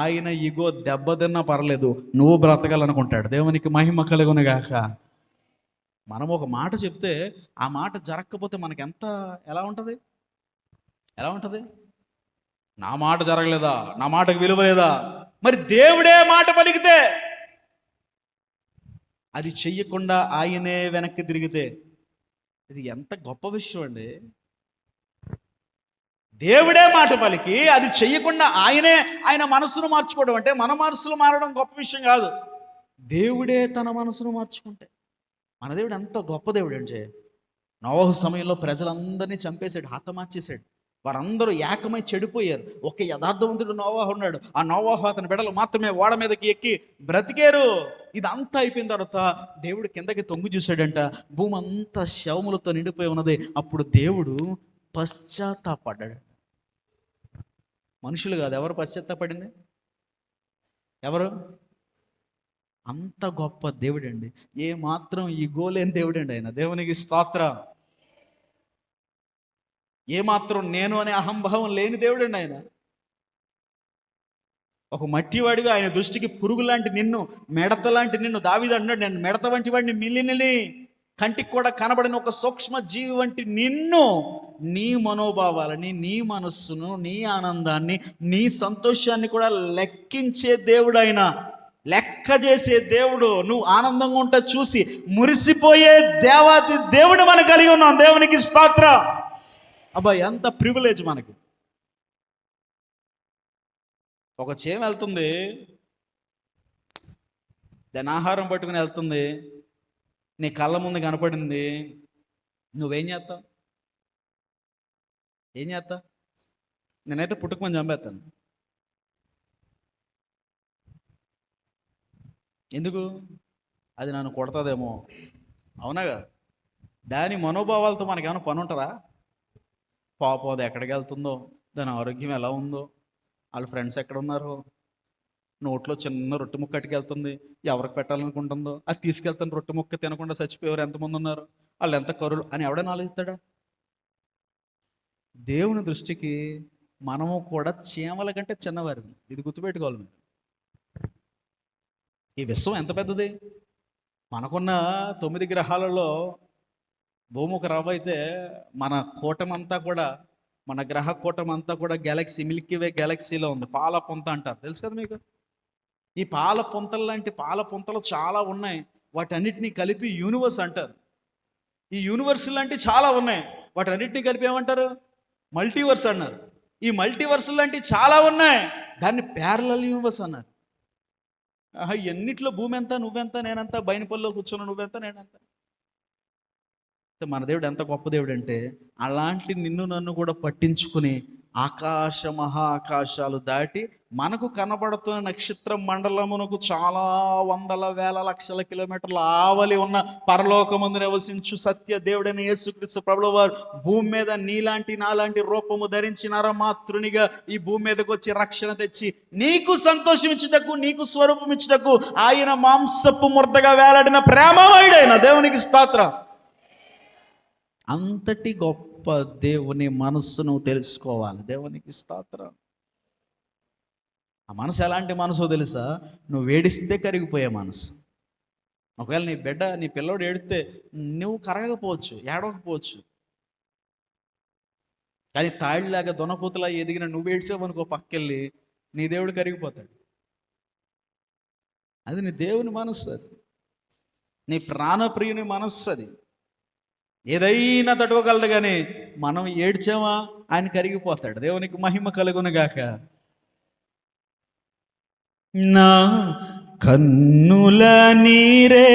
ఆయన ఈగో దెబ్బతిన్నా పర్లేదు, నువ్వు బ్రతకాలనుకుంటాడు. దేవునికి మహిమ కలుగునుగాక. మనం ఒక మాట చెప్తే ఆ మాట జరగకపోతే మనకి ఎలా ఉంటుంది? నా మాట జరగలేదా, నా మాటకు విలువ లేదా? మరి దేవుడే మాట పలికితే, అది చెయ్యకుండా ఆయనే వెనక్కి తిరిగితే ఇది ఎంత గొప్ప విషయం అండి. దేవుడే మాట పలికి అది చెయ్యకుండా ఆయన మనసును మార్చుకోవడం అంటే మన మనసులు మారడం గొప్ప విషయం కాదు. దేవుడే తన మనసును మార్చుకుంటే మన దేవుడు ఎంత గొప్ప దేవుడు అంటే, నోవహు సమయంలో ప్రజలందరినీ చంపేశాడు, హతమార్చేశాడు. వారందరూ ఏకమై చెడిపోయారు. ఒక యథార్థవంతుడు నోవహు ఉన్నాడు. ఆ నోవహు అతని బిడ్డలు మాత్రమే ఓడ మీదకి ఎక్కి బ్రతికారు. ఇదంతా అయిపోయిన తర్వాత దేవుడు కిందకి తొంగి చూశాడంట. భూమి అంతా శవములతో నిండిపోయి ఉన్నది. అప్పుడు దేవుడు పశ్చాత్తాపడ్డాడు. మనుషులు కాదు, ఎవరు పశ్చాత్తాపడింది? ఎవరు? అంత గొప్ప దేవుడు అండి. ఏ మాత్రం ఈ గోలేని దేవుడు అండి ఆయన. దేవునికి స్తోత్రం. ఏ మాత్రం నేను అనే అహంభావం లేని దేవుడు అండి ఆయన. ఒక మట్టివాడిగా ఆయన దృష్టికి పురుగు లాంటి నిన్ను, మెడత లాంటి నిన్ను, దావీదు అన్నాడు, నేను మెడత వంటి వాడిని, మిల్లిని కంటికి కూడా కనబడిన ఒక సూక్ష్మ జీవి వంటి నిన్ను, నీ మనోభావాలని, నీ మనస్సును, నీ ఆనందాన్ని, నీ సంతోషాన్ని కూడా లెక్కించే దేవుడు ఆయన. లెక్క చేసే దేవుడు. నువ్వు ఆనందంగా ఉంటే చూసి మురిసిపోయే దేవాది దేవుడు మనం కలిగి ఉన్నాం. దేవునికి స్తోత్రం. అబ్బా, ఎంత ప్రివిలేజ్ మనకి. ఒక చేమ వెళ్తుంది, దాని ఆహారం పట్టుకుని వెళ్తుంది, నీ కళ్ళ ముందు కనపడింది, నువ్వేం చేస్తావు? ఏం చేస్తావు? నేనైతే పుట్టుకమని చంపేస్తాను. ఎందుకు? అది నన్ను కొడతాదేమో. అవునాగా? దాని మనోభావాలతో మనకేమైనా పని ఉంటుందా? పాపం అది ఎక్కడికి వెళ్తుందో, దాని ఆరోగ్యం ఎలా ఉందో, వాళ్ళ ఫ్రెండ్స్ ఎక్కడ ఉన్నారో, నోట్లో చిన్న రొట్టె ముక్క అట్టుకెళ్తుంది, ఎవరికి పెట్టాలనుకుంటుందో, అది తీసుకెళ్తాను, రొట్టె ముక్క తినకుండా చచ్చిపోయేవారు ఎంతమంది ఉన్నారు, వాళ్ళు ఎంత కరులు అని ఎవడైనా ఆలోచిస్తాడా? దేవుని దృష్టికి మనము కూడా చీమల కంటే చిన్నవారు. ఇది గుర్తుపెట్టుకోవాలి మీరు. ఈ విశ్వం ఎంత పెద్దది. మనకున్న 9 గ్రహాలలో భూమి ఒక రవ్వ అయితే, మన కూటమంతా కూడా, మన గ్రహ కూటమంతా కూడా గ్యాలక్సీ, మిల్కీవే గ్యాలక్సీలో ఉంది. పాల పొంత అంటారు, తెలుసు కదా మీకు? ఈ పాల పొంతల లాంటి పాల పొంతలు చాలా ఉన్నాయి. వాటన్నిటినీ కలిపి యూనివర్స్ అంటారు. ఈ యూనివర్స్ లాంటి చాలా ఉన్నాయి. వాటన్నిటినీ కలిపి ఏమంటారు? మల్టీవర్స్ అన్నారు. ఈ మల్టీవర్స్ లాంటి చాలా ఉన్నాయి. దాన్ని ప్యారలల్ యూనివర్స్ అన్నారు. ఎన్నిట్లో భూమి ఎంత, నువ్వెంత, నేనంత, బైనపల్లిలో కూర్చున్న నువ్వెంత, నేనంత. మన దేవుడు ఎంత గొప్ప దేవుడు అంటే, అలాంటి నిన్ను నన్ను కూడా పట్టించుకుని ఆకాశ మహా ఆకాశాలు దాటి మనకు కనబడుతున్న నక్షత్ర మండలమునకు చాలా వందల వేల లక్షల కిలోమీటర్ల ఆవలి ఉన్న పరలోకమందు నివసించు సత్య దేవుడైన యేసుక్రీస్తు ప్రభువు వారు భూమి మీద నీలాంటి నాలాంటి రూపము ధరించి నరమాతృనిగా ఈ భూమి మీదకి వచ్చి రక్షణ తెచ్చి నీకు సంతోషం ఇచ్చుటకు, నీకు స్వరూపం ఇచ్చుటకు ఆయన మాంసపు ముర్దగా వేలాడిన ప్రేమమయుడైన దేవునికి స్తోత్రం. అంతటి గొప్ప దేవుని మనస్సును తెలుసుకోవాలి. దేవునికి స్తోత్రం. ఆ మనసు ఎలాంటి మనసో తెలుసా? నువ్వు ఏడిస్తే కరిగిపోయే మనసు. ఒకవేళ నీ పిల్లోడు ఏడితే నువ్వు కరగకపోవచ్చు, ఏడవకపోవచ్చు, కానీ తాళ్ళలాగా దొనపూతలా ఎదిగిన నువ్వు ఏడ్చావనుకో పక్కెళ్ళి, నీ దేవుడు కరిగిపోతాడు. అది నీ దేవుని మనస్సు, అది నీ ప్రాణప్రియుని మనస్సు. అది ఏదైనా తట్టుకోగలడు, కానీ మనం ఏడ్చామా ఆయన కరిగిపోతాడు. దేవునికి మహిమ కలుగునుగాక. నా కన్నుల నీరే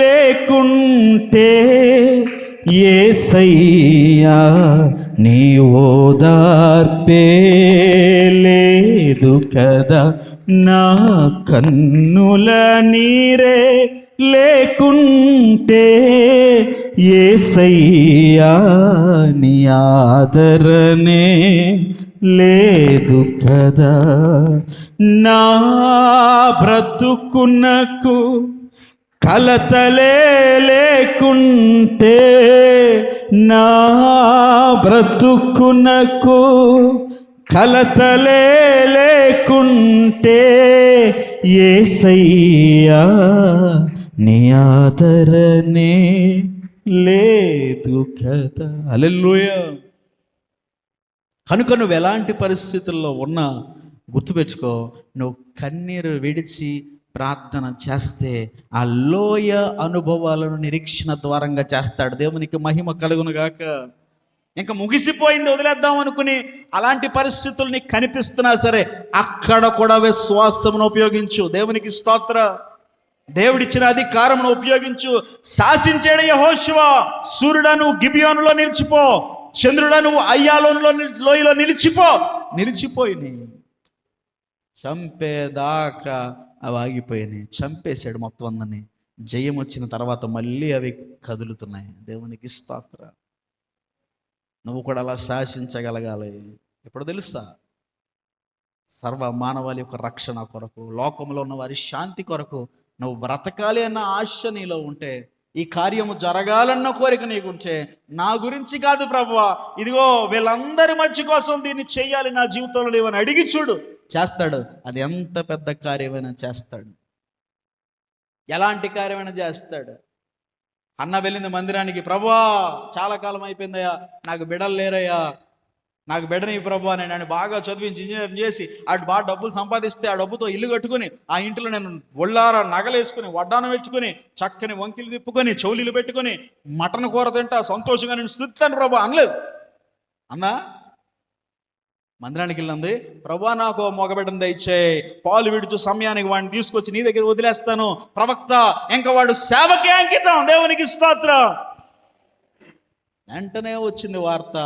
లేకుంటే యేసయ్యా నీ ఓదార్పే లేదు కదా. నా కన్నుల నీరే లేకుంటే యేసయ్యా నీ ఆదరణే లేదు కదా. నా బ్రతుకునకు కలతలే లేకుంటే, నా బ్రతుకునకు కలతలే లేకుంటే యేసయ్యా నీ ఆదరణే లేదు కదా. హల్లెలూయా. కనుక నువ్వు ఎలాంటి పరిస్థితుల్లో ఉన్నా గుర్తుపెట్టుకో, నువ్వు కన్నీరు విడిచి ప్రార్థన చేస్తే ఆ లోయ అనుభవాలను నిరీక్షణ ద్వారంగా చేస్తాడు. దేవునికి మహిమ కలుగునుగాక. ఇంకా ముగిసిపోయింది వదిలేద్దాం అనుకుని అలాంటి పరిస్థితులు నీకు కనిపిస్తున్నా సరే అక్కడ కూడా విశ్వాసమును ఉపయోగించు. దేవునికి స్తోత్ర. దేవుడిచ్చిన అధికారమును ఉపయోగించు. శాసించాడు యెహోషువ, సూర్యుడా నువ్వు గిబియోనులో నిలిచిపో, చంద్రుడా నువ్వు అయ్యాలోనులో లోయలో నిలిచిపోయినాయి. చంపేదాకా అవి ఆగిపోయినాయి. చంపేశాడు మొత్తం అందరినీ. జయం వచ్చిన తర్వాత మళ్ళీ అవి కదులుతున్నాయి. దేవునికి స్తోత్ర. నువ్వు కూడా అలా శాసించగలగాలి. ఎప్పుడు తెలుసా? సర్వ మానవాళి యొక్క రక్షణ కొరకు, లోకంలో ఉన్న వారి శాంతి కొరకు నువ్వు బ్రతకాలి అన్న ఆశ నీలో ఉంటే, ఈ కార్యము జరగాలన్న కోరిక నీకుంటే, నా గురించి కాదు ప్రభువా, ఇదిగో వీళ్ళందరి మంచి కోసం దీన్ని చెయ్యాలి నా జీవితంలో లేవని అడిగి చూడు, చేస్తాడు. అది ఎంత పెద్ద కార్యమైనా చేస్తాడు. ఎలాంటి కార్యమైనా చేస్తాడు. అన్న వెళ్ళింది మందిరానికి, ప్రభువా చాలా కాలం అయిపోయిందయ్యా, నాకు బిడ్డలు లేరయ్యా, నాకు బిడ్డని ప్రభువా, నేను నన్ను బాగా చదివించి ఇంజనీర్ చేసి అటు బాగా డబ్బులు సంపాదిస్తే ఆ డబ్బుతో ఇల్లు కట్టుకుని ఆ ఇంట్లో నేను ఒళ్ళారా నగలేసుకుని వడ్డానం పెట్టుకుని చక్కని వంకిలు తిప్పుకొని చౌలీలు పెట్టుకొని మటన్ కూర తింటా సంతోషంగా నేను స్తుతిస్తాను ప్రభువా అనలేదు. అన్నా మందిరానికి వెళ్ళింది, ప్రభువా నాకు మగబిడ్డను దయచేయి, పాలు విడుచు సమయానికి వాడిని తీసుకొచ్చి నీ దగ్గర వదిలేస్తాను ప్రవక్త, ఇంకా వాడు సేవకే అంకితం. దేవునికి స్తోత్రం. వెంటనే వచ్చింది వార్త,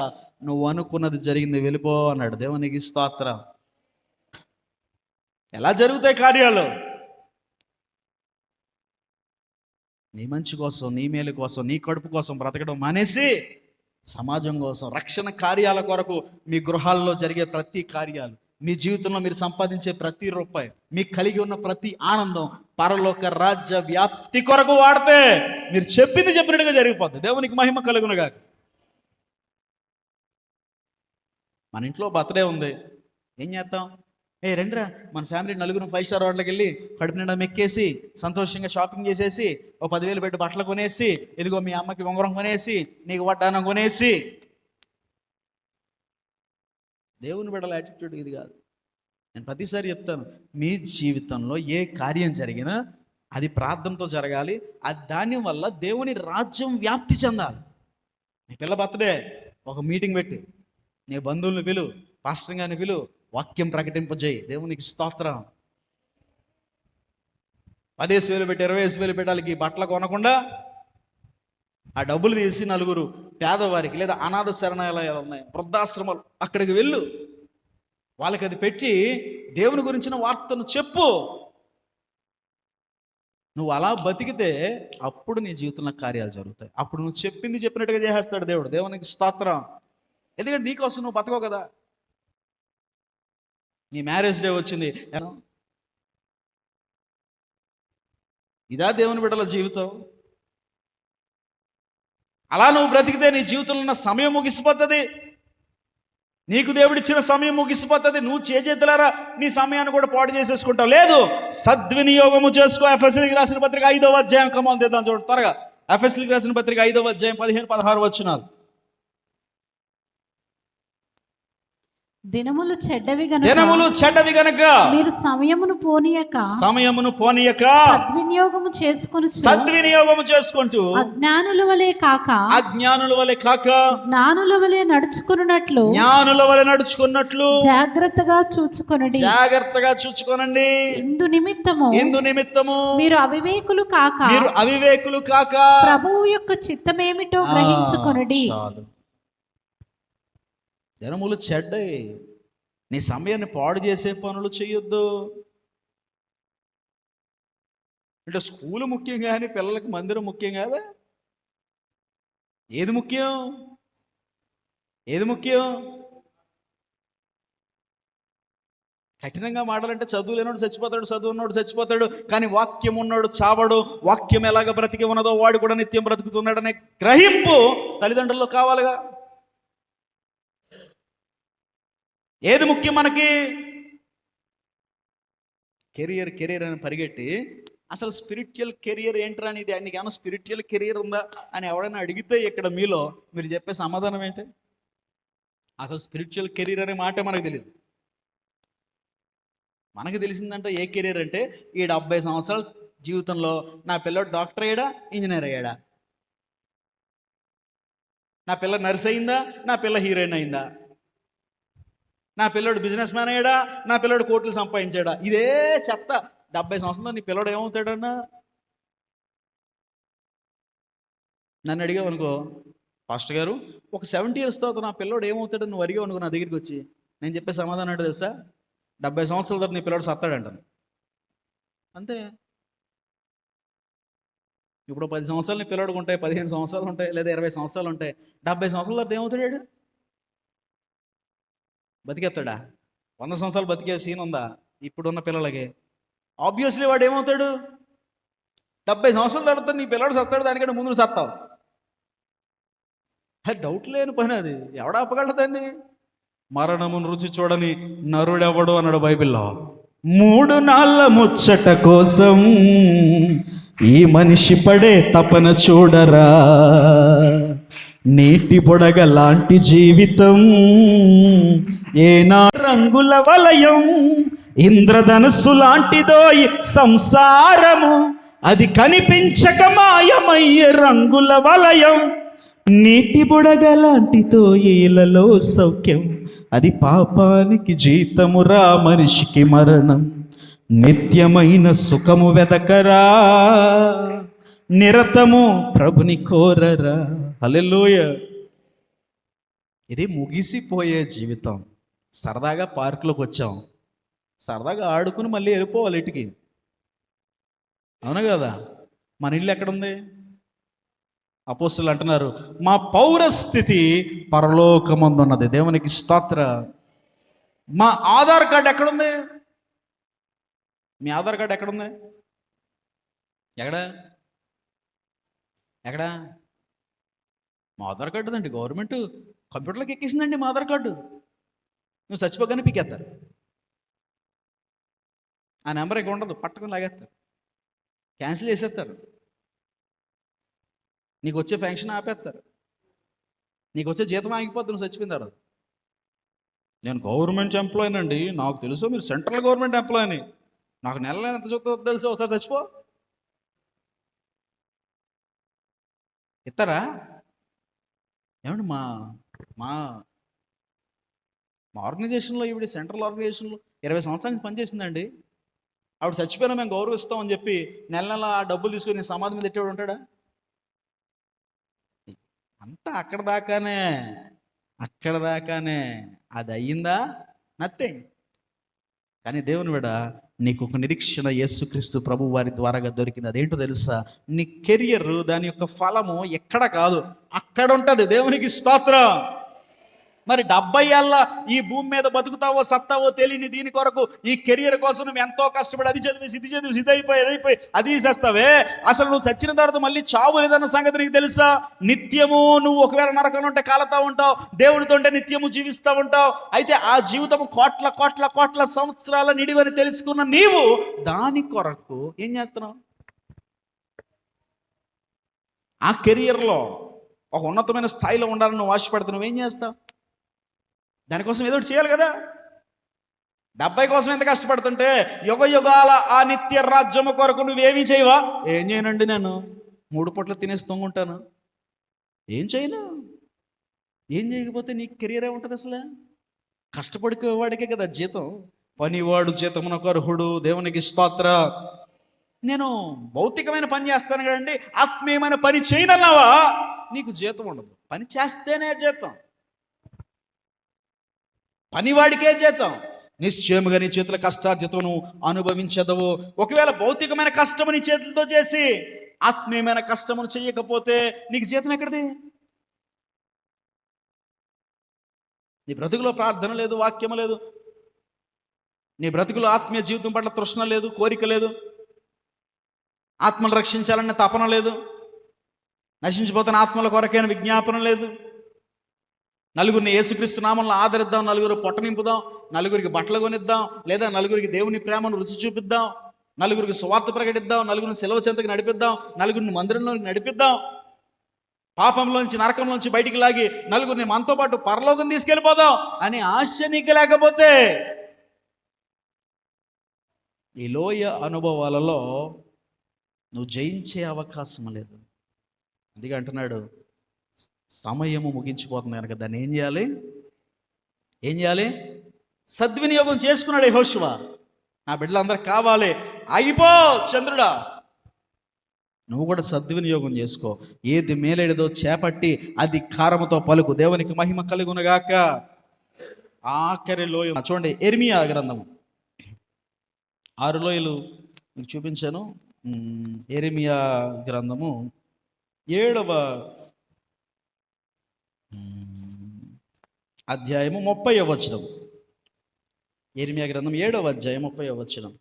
నువ్వు అనుకున్నది జరిగింది, వెళ్ళిపో అన్నాడు. దేవునికి స్తోత్రం. ఎలా జరుగుతాయి కార్యాలు? నీ మంచి కోసం, నీ మేలు కోసం, నీ కడుపు కోసం బ్రతకడం మానేసి సమాజం కోసం, రక్షణ కార్యాల కొరకు మీ గృహాల్లో జరిగే ప్రతి కార్యాలు, మీ జీవితంలో మీరు సంపాదించే ప్రతి రూపాయి, మీకు కలిగి ఉన్న ప్రతి ఆనందం పరలోక రాజ్య వ్యాప్తి కొరకు వాడితే మీరు చెప్పింది చెప్పినట్టుగా జరిగిపోతుంది. దేవునికి మహిమ కలుగునుగా. మన ఇంట్లో బర్త్డే ఉంది, ఏం చేద్దాం? రండిరా మన ఫ్యామిలీ నలుగురు 5 స్టార్ హోటల్కి వెళ్ళి కడుపు నిండా మెక్కేసి సంతోషంగా షాపింగ్ చేసేసి ఓ 10,000 పెట్టి బట్టలు కొనేసి, ఇదిగో మీ అమ్మకి ఉంగరం కొనేసి, నీకు వడ్డానం కొనేసి. దేవుని బిడ్డల యాటిట్యూడ్ ఇది కాదు. నేను ప్రతిసారి చెప్తాను, మీ జీవితంలో ఏ కార్యం జరిగినా అది ప్రార్థనతో జరగాలి. అది దాని వల్ల దేవుని రాజ్యం వ్యాప్తి చెందాలి. నీ పిల్ల బర్త్డే, ఒక మీటింగ్ పెట్టి నీ బంధువులను పిలు, పాస్టర్ గారిని పిలు, వాక్యం ప్రకటింపజేయి. దేవునికి స్తోత్రం. 10,000 పెట్టి 20,000 పెట్టాలి బట్టలు కొనకుండా ఆ డబ్బులు తీసి నలుగురు పేదవారికి లేదా అనాథ శరణాలయాలు ఉన్నాయి, వృద్ధాశ్రమాలు, అక్కడికి వెళ్ళు, వాళ్ళకి అది పెట్టి దేవుని గురించిన వార్తను చెప్పు. నువ్వు అలా బతికితే అప్పుడు నీ జీవితంలో కార్యాలు జరుగుతాయి. అప్పుడు నువ్వు చెప్పింది చెప్పినట్టుగా చేసేస్తాడు దేవుడు. దేవునికి స్తోత్రం. ఎందుకంటే నీకోసం నువ్వు బతకవు కదా. నీ మ్యారేజ్ డే వచ్చింది, ఇదా దేవుని బిడ్డల జీవితం? అలా నువ్వు బ్రతికితే నీ జీవితంలో ఉన్న సమయం ముగిసిపోతుంది. నీకు దేవుడిచ్చిన సమయం ముగిసిపోతుంది. నువ్వు చేతులారా నీ సమయాన్ని కూడా పాడు చేసేసుకుంటావు. లేదు, సద్వినియోగము చేసుకో. ఎఫెసీయులకు రాసిన పత్రిక 5వ అధ్యాయం, కమాన్ తెద్దాం చూడు త్వరగా. ఎఫెసీయులకు రాసిన పత్రిక 5వ అధ్యాయం 15-16 వచనాలు. దినములు చెడ్డవి గనుక మీరు సమయమును పోనీయక సద్వినియోగము చేసుకుంటూ అజ్ఞానుల వలె కాక జ్ఞానుల వలె నడుచుకున్నట్లు జాగ్రత్తగా చూచుకొనండి. ఇందు నిమిత్తము మీరు అవివేకులు కాక ప్రభువు యొక్క చిత్తమేమిటో గ్రహించుకొనుడి. జనములు చెడ్డయి, నీ సమయాన్ని పాడు చేసే పనులు చేయొద్దు. అంటే స్కూలు ముఖ్యం కానీ పిల్లలకి మందిరం ముఖ్యం కాదా? ఏది ముఖ్యం? కఠినంగా మాడాలంటే చదువు లేనోడు చచ్చిపోతాడు, చదువు ఉన్నోడు చచ్చిపోతాడు, కానీ వాక్యం ఉన్నోడు చావడు. వాక్యం ఎలాగ బ్రతికి ఉన్నదో వాడు కూడా నిత్యం బ్రతుకుతున్నాడనే గ్రహింపు తల్లిదండ్రుల్లో కావాలిగా. ఏది ముఖ్యం మనకి? కెరియర్ అని పరిగెట్టి అసలు స్పిరిచువల్ కెరియర్ ఏంట్రా అనేది, నీకు ఏమైనా స్పిరిచువల్ కెరియర్ ఉందా అని ఎవడైనా అడిగితే ఇక్కడ మీలో మీరు చెప్పే సమాధానం ఏంటి? అసలు స్పిరిచువల్ కెరియర్ అనే మాట మనకు తెలియదు. మనకు తెలిసిందంటే ఏ కెరియర్ అంటే ఈ 70 సంవత్సరాల జీవితంలో నా పిల్లడు డాక్టర్ అయ్యాడా, ఇంజనీర్ అయ్యాడా, నా పిల్ల నర్స్ అయిందా, నా పిల్ల హీరోయిన్ అయిందా, నా పిల్లడు బిజినెస్ మ్యాన్ అయ్యాడా, నా పిల్లడు కోట్లు సంపాదించాడా, ఇదే చెత్త. 70 సంవత్సరాలు నీ పిల్లడు ఏమవుతాడన్నా? నన్ను అడిగావు అనుకో, పాస్టర్ గారు ఒక 70 years తర్వాత నా పిల్లడు ఏమవుతాడని నువ్వు అడిగావు అనుకో నా దగ్గరికి వచ్చి, నేను చెప్పే సమాధానం ఏంటో తెలుసా? 70 సంవత్సరాల తర్వాత నీ పిల్లడు సత్తాడంటాను. అంతే. ఇప్పుడు 10 సంవత్సరాలు నీ పిల్లడికి ఉంటాయి, 15 సంవత్సరాలు ఉంటాయి, లేదా 20 సంవత్సరాలు ఉంటాయి. 70 సంవత్సరాల తర్వాత ఏమవుతాడు? బతికేస్తాడా? 100 సంవత్సరాలు బతికే సీన్ ఉందా ఇప్పుడున్న పిల్లలకి? ఆబ్వియస్లీ వాడు ఏమవుతాడు? 70 సంవత్సరాల తర్వాత నీ పిల్లడు సత్తాడు, దానికంటే ముందు సత్తావు. అది డౌట్ లేని పని. అది ఎవడ ఆపగలడు దాన్ని? మరణమును రుచి చూడని నరుడెవడు అన్నాడు బైబిల్లో. 3 నాళ్ళ ముచ్చట కోసం ఈ మనిషి పడే తపన చూడరా, నీటి బొడగ లాంటి జీవితం ఏనా రంగుల వలయం, ఇంద్రధనుస్సు లాంటిదో ఈ సంసారము, అది కనిపించక మాయమయ్యే రంగుల వలయం, నీటి బుడగ లాంటితో ఈలలో సౌఖ్యం, అది పాపానికి జీతమురా మనిషికి మరణం, నిత్యమైన సుఖము వెదకరా, నిరతము ప్రభుని కోరరా. హల్లెలూయ. ఇది ముగిసిపోయే జీవితం. సరదాగా పార్కులోకి వచ్చాం, సరదాగా ఆడుకుని మళ్ళీ వెళ్ళిపోవాలి ఇంటికి, అవును కదా? మన ఇల్లు ఎక్కడుంది? అపోస్తులు అంటున్నారు, మా పౌరస్థితి పరలోకమందున్నది. దేవునికి స్తోత్ర. మా ఆధార్ కార్డు ఎక్కడుంది? మీ ఆధార్ కార్డు ఎక్కడుంది? ఎక్కడా? మా ఆధార్ కార్డు అండి గవర్నమెంట్ కంప్యూటర్లోకి ఎక్కేసిందండి మా ఆధార్ కార్డు. నువ్వు చచ్చిపోగానే పీకేస్తారు. ఆ నెంబర్ ఇక ఉండదు, పట్టుకొని లాగేస్తారు, క్యాన్సిల్ చేసేస్తారు, నీకు వచ్చే ఫంక్షన్ ఆపేస్తారు, నీకు వచ్చే జీతం ఆగిపోద్ది నువ్వు చచ్చిపోయిన తర్వాత. నేను గవర్నమెంట్ ఎంప్లాయీ అండి, నాకు తెలుసు మీరు సెంట్రల్ గవర్నమెంట్ ఎంప్లాయీని, నాకు నెల ఎంత చూస్తుందో తెలుసు, ఒకసారి చచ్చిపో. ఇస్తారా? ఏమండి మా మా మా ఆర్గనైజేషన్లో, ఈవిడ సెంట్రల్ ఆర్గనైజేషన్లో 20 సంవత్సరాల నుంచి పనిచేసిందండి, ఆవిడ చచ్చిపోయినా మేము గౌరవిస్తామని చెప్పి నెల నెల ఆ డబ్బులు తీసుకుని సమాధి మీద ఎట్టేవాడు ఉంటాడా? అంతా అక్కడ దాకానే. అది అయ్యిందా? నథింగ్. కానీ దేవుని బిడ్డ, నీకు ఒక నిరీక్షణ యేసుక్రీస్తు ప్రభు వారి ద్వారాగా దొరికింది. అదేంటో తెలుసా? నీ కెరియర్, దాని యొక్క ఫలము ఎక్కడ కాదు, అక్కడ ఉంటుంది. దేవునికి స్తోత్రం. మరి 70 ఏళ్ళ ఈ భూమి మీద బతుకుతావో సత్తావో తెలియని దీని కొరకు, ఈ కెరియర్ కోసం నువ్వు ఎంతో కష్టపడి అది చదివేసి ఇది అయిపోయి అది చేస్తావే, అసలు నువ్వు చచ్చిన తర్వాత మళ్ళీ చావు లేదన్న సంగతి నీకు తెలుసా? నిత్యము నువ్వు ఒకవేళ నరకంలో ఉంటే కాలుతా ఉంటావు, దేవునితో ఉంటే నిత్యము జీవిస్తూ ఉంటావు. అయితే ఆ జీవితము కోట్ల కోట్ల కోట్ల సంవత్సరాల నిడివని తెలుసుకున్న నీవు దాని కొరకు ఏం చేస్తున్నావు? ఆ కెరియర్లో ఒక ఉన్నతమైన స్థాయిలో ఉండాలని నువ్వు ఆశపడుతున్నావు, నువ్వేం చేస్తావు? దానికోసం ఏదో చేయాలి కదా. 70 కోసం ఎంత కష్టపడుతుంటే యుగ యుగాల ఆ నిత్య రాజ్యము కొరకు నువ్వేమీ చేయవా? ఏం చేయనండి, నేను 3 పూట్ల తినేసి తొంగుంటాను. ఏం చేయను? ఏం చేయకపోతే నీకు కెరీర్ ఏముంటుంది అసలు? కష్టపడుకోవాడికే కదా జీతం. పనివాడు జీతమునకు అర్హుడు. దేవునికి స్తోత్ర. నేను భౌతికమైన పని చేస్తాను కదండి, ఆత్మీయమైన పని చేయనన్నావా నీకు జీతం ఉండదు. పని చేస్తేనే జీతం, పనివాడికే జీతం. నిశ్చయముగా నీ చేతుల కష్టార్జితమును అనుభవించదవు. ఒకవేళ భౌతికమైన కష్టము నీ చేతులతో చేసి ఆత్మీయమైన కష్టమును చేయకపోతే నీకు జీతం ఎక్కడిది? నీ బ్రతుకులో ప్రార్థన లేదు, వాక్యము లేదు, నీ బ్రతుకులో ఆత్మీయ జీవితం పట్ల తృష్ణ లేదు, కోరిక లేదు, ఆత్మలు రక్షించాలనే తపన లేదు, నశించిపోతున్న ఆత్మల కొరకైన విజ్ఞాపన లేదు. నలుగురిని యేసుక్రీస్తు నామంలో ఆదరిద్దాం, నలుగురు పొట్ట నింపుదాం, నలుగురికి బట్టలు కొనిద్దాం, లేదా నలుగురికి దేవుని ప్రేమను రుచి చూపిద్దాం, నలుగురికి సువార్త ప్రకటిద్దాం, నలుగురిని సెలవు చెంతకు నడిపిద్దాం, నలుగురిని మందిరంలోకి నడిపిద్దాం, పాపంలోంచి నరకంలోంచి బయటికి లాగి నలుగురిని మనతో పాటు పరలోకం తీసుకెళ్ళిపోదాం అని ఆశ నీకు లేకపోతే ఈ లోయ అనుభవాలలో నువ్వు జయించే అవకాశం లేదు. అందుకే అంటున్నాడు, సమయము ముగించిపోతుంది కనుక దాన్ని ఏం చేయాలి? ఏం చేయాలి? సద్వినియోగం చేసుకున్నాడు యెహోషువ. నా బిడ్డలందరూ కావాలి. అయిపో చంద్రుడా, నువ్వు కూడా సద్వినియోగం చేసుకో. ఏది మేలేడదో చేపట్టి అది కారముతో పలుకు. దేవునికి మహిమ కలుగునుగాక. ఆఖరి లోయ చూడండి, ఇర్మియా గ్రంథము 6 లోయలు మీకు చూపించాను. ఇర్మియా గ్రంథము 7వ అధ్యాయము 30వ వచనం. ఇర్మియా గ్రంథం 7వ అధ్యాయం 30వ వచనం.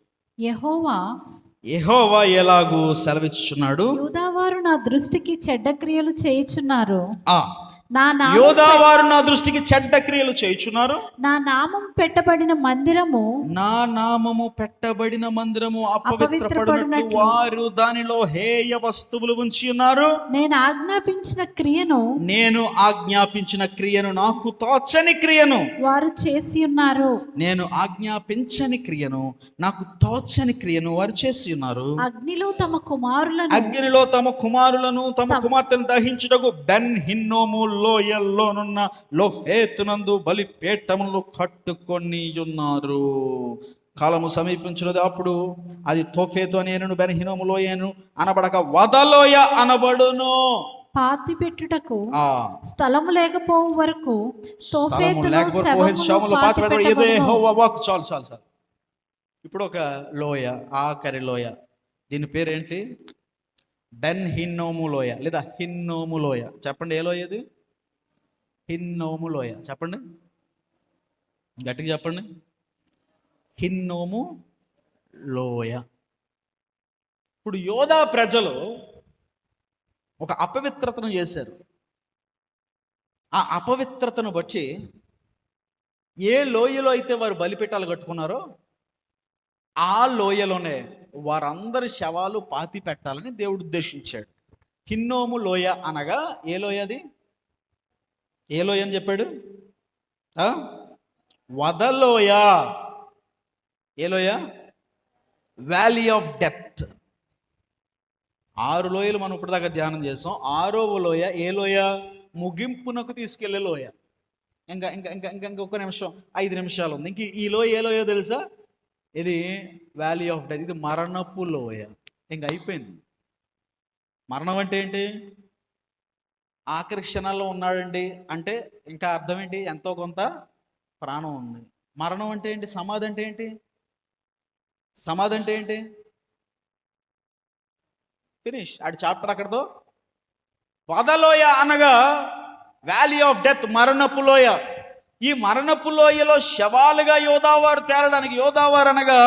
యెహోవా ఎలాగూ సెలవిచ్చుచున్నాడు, యూదావారు నా దృష్టికి చెడ్డ క్రియలు చేయుచున్నారు. యోధావారు నా దృష్టికి చెడ్డ క్రియలు చేయుచున్నారు. నా నామం పెట్టబడిన మందిరము, నా నామము పెట్టబడిన మందిరము అపవిత్రపడినట్లు వారు దానిలో హేయ వస్తువులు ఉంచి ఉన్నారు. నేను ఆజ్ఞాపించిన క్రియను నాకు తోచని క్రియను వారు చేసి ఉన్నారు. నేను ఆజ్ఞాపించని క్రియను, నాకు తోచని క్రియను వారు చేసి ఉన్నారు. అగ్నిలో తమ కుమారులను తమ కుమార్తెను దహించుటకు బెన్ హిన్నోము లోయల్లోనున్న లోఫేతునందు బలిపీఠములు కట్టుకొని ఉన్నారు. కాలము సమీపించినది, అప్పుడు అది తోఫేతు అనేను, బెన్ హిన్నోము లోయను అనబడక వదలోయ అనబడును. పాతి పెట్టుటకు స్థలము లేకపోవు వరకు తోఫేతులో చాలు. ఇప్పుడు ఒక లోయ, ఆఖరి లోయ, దీని పేరేంటి? బెన్ హిన్నోము లోయ లేదా హిన్నోము లోయ. చెప్పండి, ఏ లోయ ఇది? హిన్నోము లోయ. చెప్పండి, గట్టిగా చెప్పండి. హిన్నోము లోయ. ఇప్పుడు యోధా ప్రజలు ఒక అపవిత్రతను చేశారు. ఆ అపవిత్రతను బట్టి ఏ లోయలో అయితే వారు బలిపీఠాలు కట్టుకున్నారో ఆ లోయలోనే వారందరి శవాలు పాతి పెట్టాలని దేవుడు ఉద్దేశించాడు. హిన్నోము లోయ అనగా ఏ లోయ? అది ఏ లోయ అని చెప్పాడు? వదలోయ. ఏ లోయ? Valley of death. 6 లోయలు మనం ఇప్పటిదాకా ధ్యానం చేసాం. 6వ లోయ ఏ లోయ? ముగింపునకు తీసుకెళ్లే లోయ. ఇంకొక నిమిషం, 5 నిమిషాలు ఉంది. ఈ లోయ ఏ లోయ తెలుసా? ఇది వ్యాలీ ఆఫ్ డెత్. ఇది మరణపు లోయ. అయిపోయింది. మరణం అంటే ఏంటి? ఆఖరి క్షణాల్లో ఉన్నాడండి అంటే ఇంకా అర్థం ఏంటి? ఎంతో కొంత ప్రాణం ఉంది. మరణం అంటే ఏంటి? సమాధి అంటే ఏంటి? సమాధి అంటే ఏంటి? ఫినిష్. ఆడి చాప్టర్ అక్కడతో. వదలోయ అనగా వ్యాలీ ఆఫ్ డెత్, మరణపు లోయ. ఈ మరణపు లోయలో శవాలుగా యోధావారు తేలడానికి, యోధావారు అనగా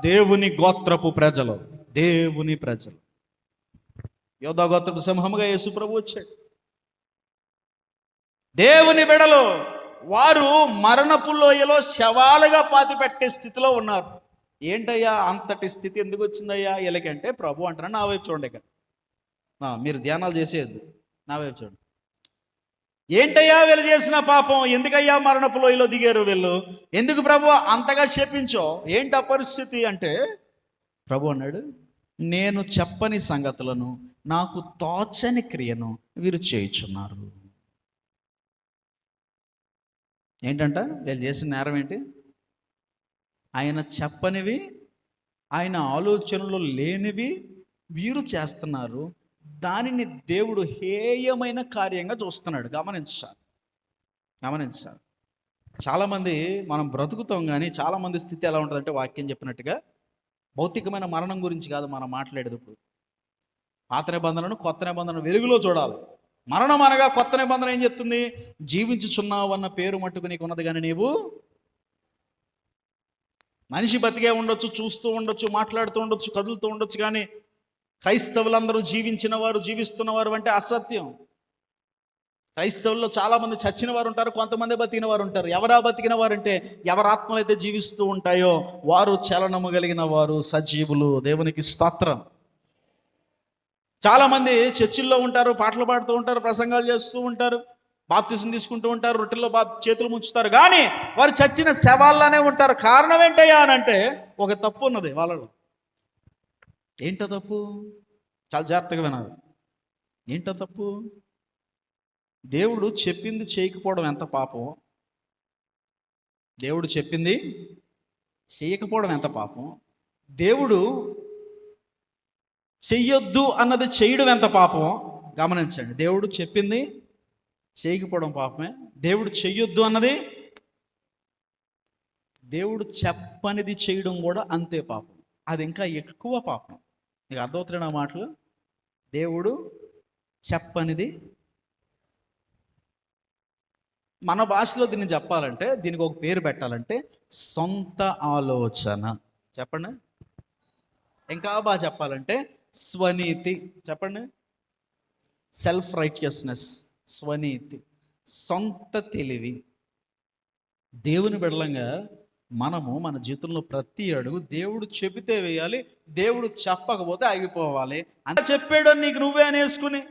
దేవుని గోత్రపు ప్రజలు, దేవుని ప్రజలు. యోధా గోత్రపు సింహముగా యేసు ప్రభు వచ్చాడు. దేవుని బిడలు వారు మరణపు లోయలో శవాలుగా పాతి పెట్టే స్థితిలో ఉన్నారు. ఏంటయ్యా అంతటి స్థితి ఎందుకు వచ్చిందయ్యా వీళ్ళకంటే ప్రభు అంటున్నా, నా వైపు చూడండి. ఇక మీరు ధ్యానాలు చేసేది నా వైపు చూడండి. ఏంటయ్యా వీళ్ళు చేసిన పాపం? ఎందుకయ్యా మరణపు లోయలో దిగారు వీళ్ళు? ఎందుకు ప్రభు అంతగా శపించో? ఏంటి ఆ పరిస్థితి అంటే ప్రభు అన్నాడు, నేను చెప్పని సంగతులను, నాకు తోచని క్రియను వీరు చేయుచున్నారు. ఏంటంట వీళ్ళు చేసిన నేరం ఏంటి? ఆయన చెప్పనివి, ఆయన ఆలోచనలో లేనివి వీరు చేస్తున్నారు. దానిని దేవుడు హేయమైన కార్యంగా చూస్తున్నాడు. గమనించాలి. చాలామంది మనం బ్రతుకుతాం, కానీ చాలామంది స్థితి ఎలా ఉంటుందంటే వాక్యం చెప్పినట్టుగా భౌతికమైన మరణం గురించి కాదు మనం మాట్లాడేది. ఇప్పుడు పాత నిబంధనను కొత్త నిబంధన వెలుగులో చూడాలి. మరణం అనగా కొత్త నిబంధన ఏం చెప్తుంది? జీవించుచున్నావు అన్న పేరు మట్టుకు నీకు ఉన్నది, కానీ నీవు మనిషి బతికే ఉండొచ్చు, చూస్తూ ఉండొచ్చు, మాట్లాడుతూ ఉండొచ్చు, కదులుతూ ఉండొచ్చు, కానీ క్రైస్తవులందరూ జీవించిన వారు, జీవిస్తున్నవారు అంటే అసత్యం. క్రైస్తవుల్లో చాలామంది చచ్చిన వారు ఉంటారు, కొంతమంది బతికిన వారు ఉంటారు. ఎవరా బతికిన వారు అంటే ఎవరి ఆత్మలు అయితే జీవిస్తూ ఉంటాయో వారు చలనము కలిగిన వారు, సజీవులు. దేవునికి స్తోత్రం. చాలామంది చర్చిల్లో ఉంటారు, పాటలు పాడుతూ ఉంటారు, ప్రసంగాలు చేస్తూ ఉంటారు, బాప్తిసం తీసుకుంటూ ఉంటారు, రొట్టెల్లో చేతులు ముంచుతారు, కానీ వారు చచ్చిన శవాల్లోనే ఉంటారు. కారణం ఏంటయ్యా అని అంటే ఒక తప్పు ఉన్నది వాళ్ళలో. ఏంటో తప్పు? చాలా జాగ్రత్తగా వినాలి. ఏంటో తప్పు? దేవుడు చెప్పింది చేయకపోవడం ఎంత పాపం, దేవుడు చెప్పింది చేయకపోవడం ఎంత పాపం, దేవుడు చెయ్యొద్దు అన్నది చేయడం ఎంత పాపం గమనించండి. దేవుడు చెప్పింది చేయకపోవడం పాపమే, దేవుడు చెయ్యొద్దు అన్నది, దేవుడు చెప్పనిది చేయడం కూడా అంతే పాపం. అది ఇంకా ఎక్కువ పాపం. నీకు అర్థమవుతున్న నా మాటలు? దేవుడు చెప్పనిది, మన భాషలో దీన్ని చెప్పాలంటే, దీనికి ఒక పేరు పెట్టాలంటే సొంత ఆలోచన. చెప్పండి. ఇంకా బాగా చెప్పాలంటే స్వనీతి. చెప్పండి. సెల్ఫ్ రైటియస్నెస్, స్వనీతి, సొంత తెలివి. దేవుని బిడ్డలంగా మనము మన జీవితంలో ప్రతి అడుగు దేవుడు చెబితే వేయాలి, దేవుడు చెప్పకపోతే ఆగిపోవాలి. అంత చెప్పాడు అని నీకు నువ్వే అనేసుకుని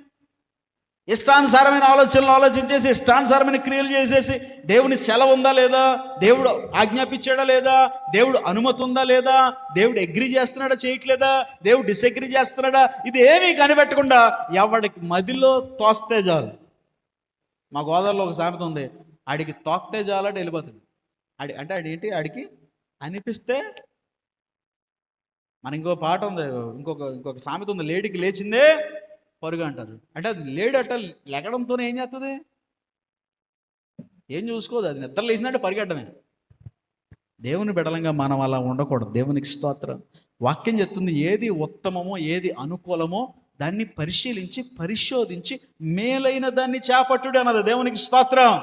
ఇష్టానుసారమైన ఆలోచనలు ఆలోచించేసి ఇష్టానుసారమైన క్రియలు చేసేసి దేవుని సెలవు ఉందా లేదా, దేవుడు ఆజ్ఞాపించాడా లేదా, దేవుడు అనుమతి ఉందా లేదా, దేవుడు అగ్రి చేస్తున్నాడా చేయట్లేదా, దేవుడు డిసగ్రీ చేస్తున్నాడా, ఇది ఏమీ కనిపెట్టకుండా ఎవడికి మదిలో తోస్తే చాలు. మా గోదావరిలో ఒక సామెత ఉంది, ఆడికి తోస్తే చాలంటే వెళ్ళిపోతాడు. అంటే ఆడేంటి, ఆడికి అనిపిస్తే. మన ఇంకో పాట ఉంది, ఇంకొక సామెత ఉంది, లేడికి లేచిందే పరుగు అంటారు. అంటే అది లేడు అట్ట లెగడంతోనే ఏం చేస్తుంది, ఏం చూసుకోదు, అది నిద్ర లేచినట్టు పరిగెట్టడమే. దేవుని బిడలంగా మనం అలా ఉండకూడదు. దేవునికి స్తోత్రం. వాక్యం చెప్తుంది, ఏది ఉత్తమమో ఏది అనుకూలమో దాన్ని పరిశీలించి పరిశోధించి మేలైన దాన్ని చేపట్టుడు అన్నది. దేవునికి స్తోత్రం.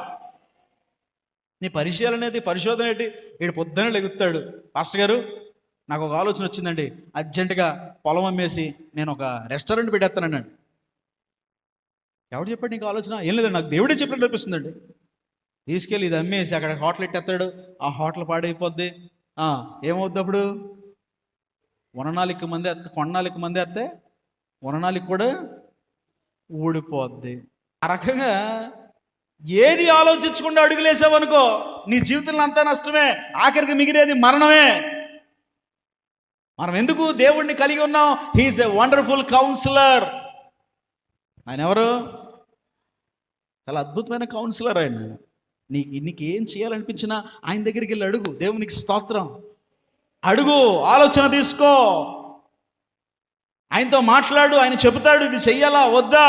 నీ పరిశీలన ఏది, పరిశోధన ఏంటి? వీడు పొద్దున లెగుతాడు, పాస్టర్ గారు నాకు ఒక ఆలోచన వచ్చిందండి, అర్జెంటుగా పొలం అమ్మేసి నేను ఒక రెస్టారెంట్ పెట్టేస్తానన్నాడు. ఎవడు చెప్పాడు నీకు ఆలోచన? ఏం లేదండి, నాకు దేవుడే చెప్పినట్టు అనిపిస్తుందండి. తీసుకెళ్ళి ఇది అమ్మేసి అక్కడ హోటల్ ఎట్టేస్తాడు, ఆ హోటల్ పాడైపోద్ది. ఏమవుద్ది అప్పుడు? కొన్నాళ్ళకి మంది వస్తే కొన్నాళ్ళకి కూడా ఊడిపోద్ది. ఆ రకంగా ఏది ఆలోచించకుండా అడుగులేసావనుకో నీ జీవితంలో అంతా నష్టమే, ఆఖరికి మిగిలేది మరణమే. మనం ఎందుకు దేవుణ్ణి కలిగి ఉన్నాం? He is a wonderful counsellor. ఆయన ఎవరు? చాలా అద్భుతమైన కౌన్సిలర్ ఆయన. నీకేం చేయాలనిపించినా ఆయన దగ్గరికి వెళ్ళి అడుగు. దేవునికి స్తోత్రం. అడుగు, ఆలోచన తీసుకో, ఆయనతో మాట్లాడు. ఆయన చెబుతాడు ఇది చెయ్యాలా వద్దా,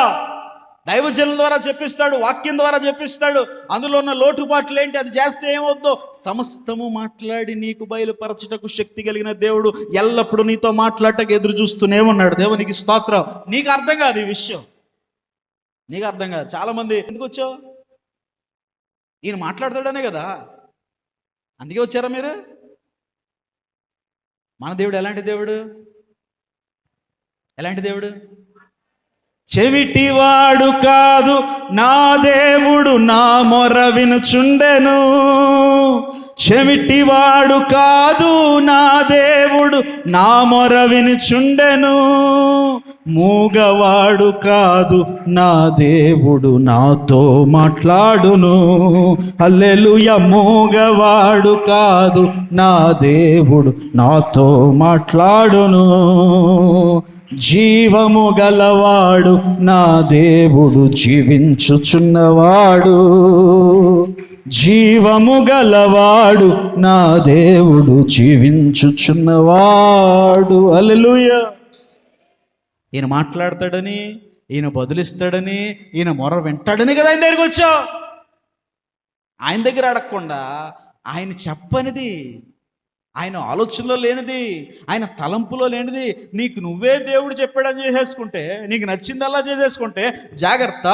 దైవజనుల ద్వారా చెప్పిస్తాడు, వాక్యం ద్వారా చెప్పిస్తాడు. అందులో ఉన్న లోటుపాట్లు ఏంటి, అది చేస్తే ఏమవుద్దో సమస్తము మాట్లాడి నీకు బయలుపరచుటకు శక్తి కలిగిన దేవుడు ఎల్లప్పుడూ నీతో మాట్లాడటకు ఎదురు చూస్తూనే ఉన్నాడు. దేవునికి స్తోత్రం. నీకు అర్థం కాదు ఈ విషయం, నీకు అర్థం కాదు. చాలామంది ఎందుకు వచ్చావు, ఈయన మాట్లాడతాడనే కదా, అందుకే వచ్చారా మీరు? మన దేవుడు ఎలాంటి దేవుడు? ఎలాంటి దేవుడు? చెవిటివాడు కాదు నా దేవుడు, నా మొర వినుచుండెను. చెవిటివాడు కాదు నా దేవుడు, నా మొర వినుచుండెను. మూగవాడు కాదు నా దేవుడు, నాతో మాట్లాడును. హల్లెలూయా. మూగవాడు కాదు నా దేవుడు, నాతో మాట్లాడును. జీవము గలవాడు నా దేవుడు, జీవించుచున్నవాడు. జీవము గలవాడు నా దేవుడు, జీవించుచున్నవాడు. హల్లెలూయా. ఈయన మాట్లాడతాడని, ఈయన బదులిస్తాడని, ఈయన మొర వింటాడని కదా ఆయన దగ్గరికి వచ్చావు. ఆయన దగ్గర అడగకుండా ఆయన చెప్పనిది, ఆయన ఆలోచనలో లేనిది, ఆయన తలంపులో లేనిది నీకు నువ్వే దేవుడు చెప్పాడని చేసేసుకుంటే, నీకు నచ్చిందల్లా చేసేసుకుంటే జాగ్రత్త,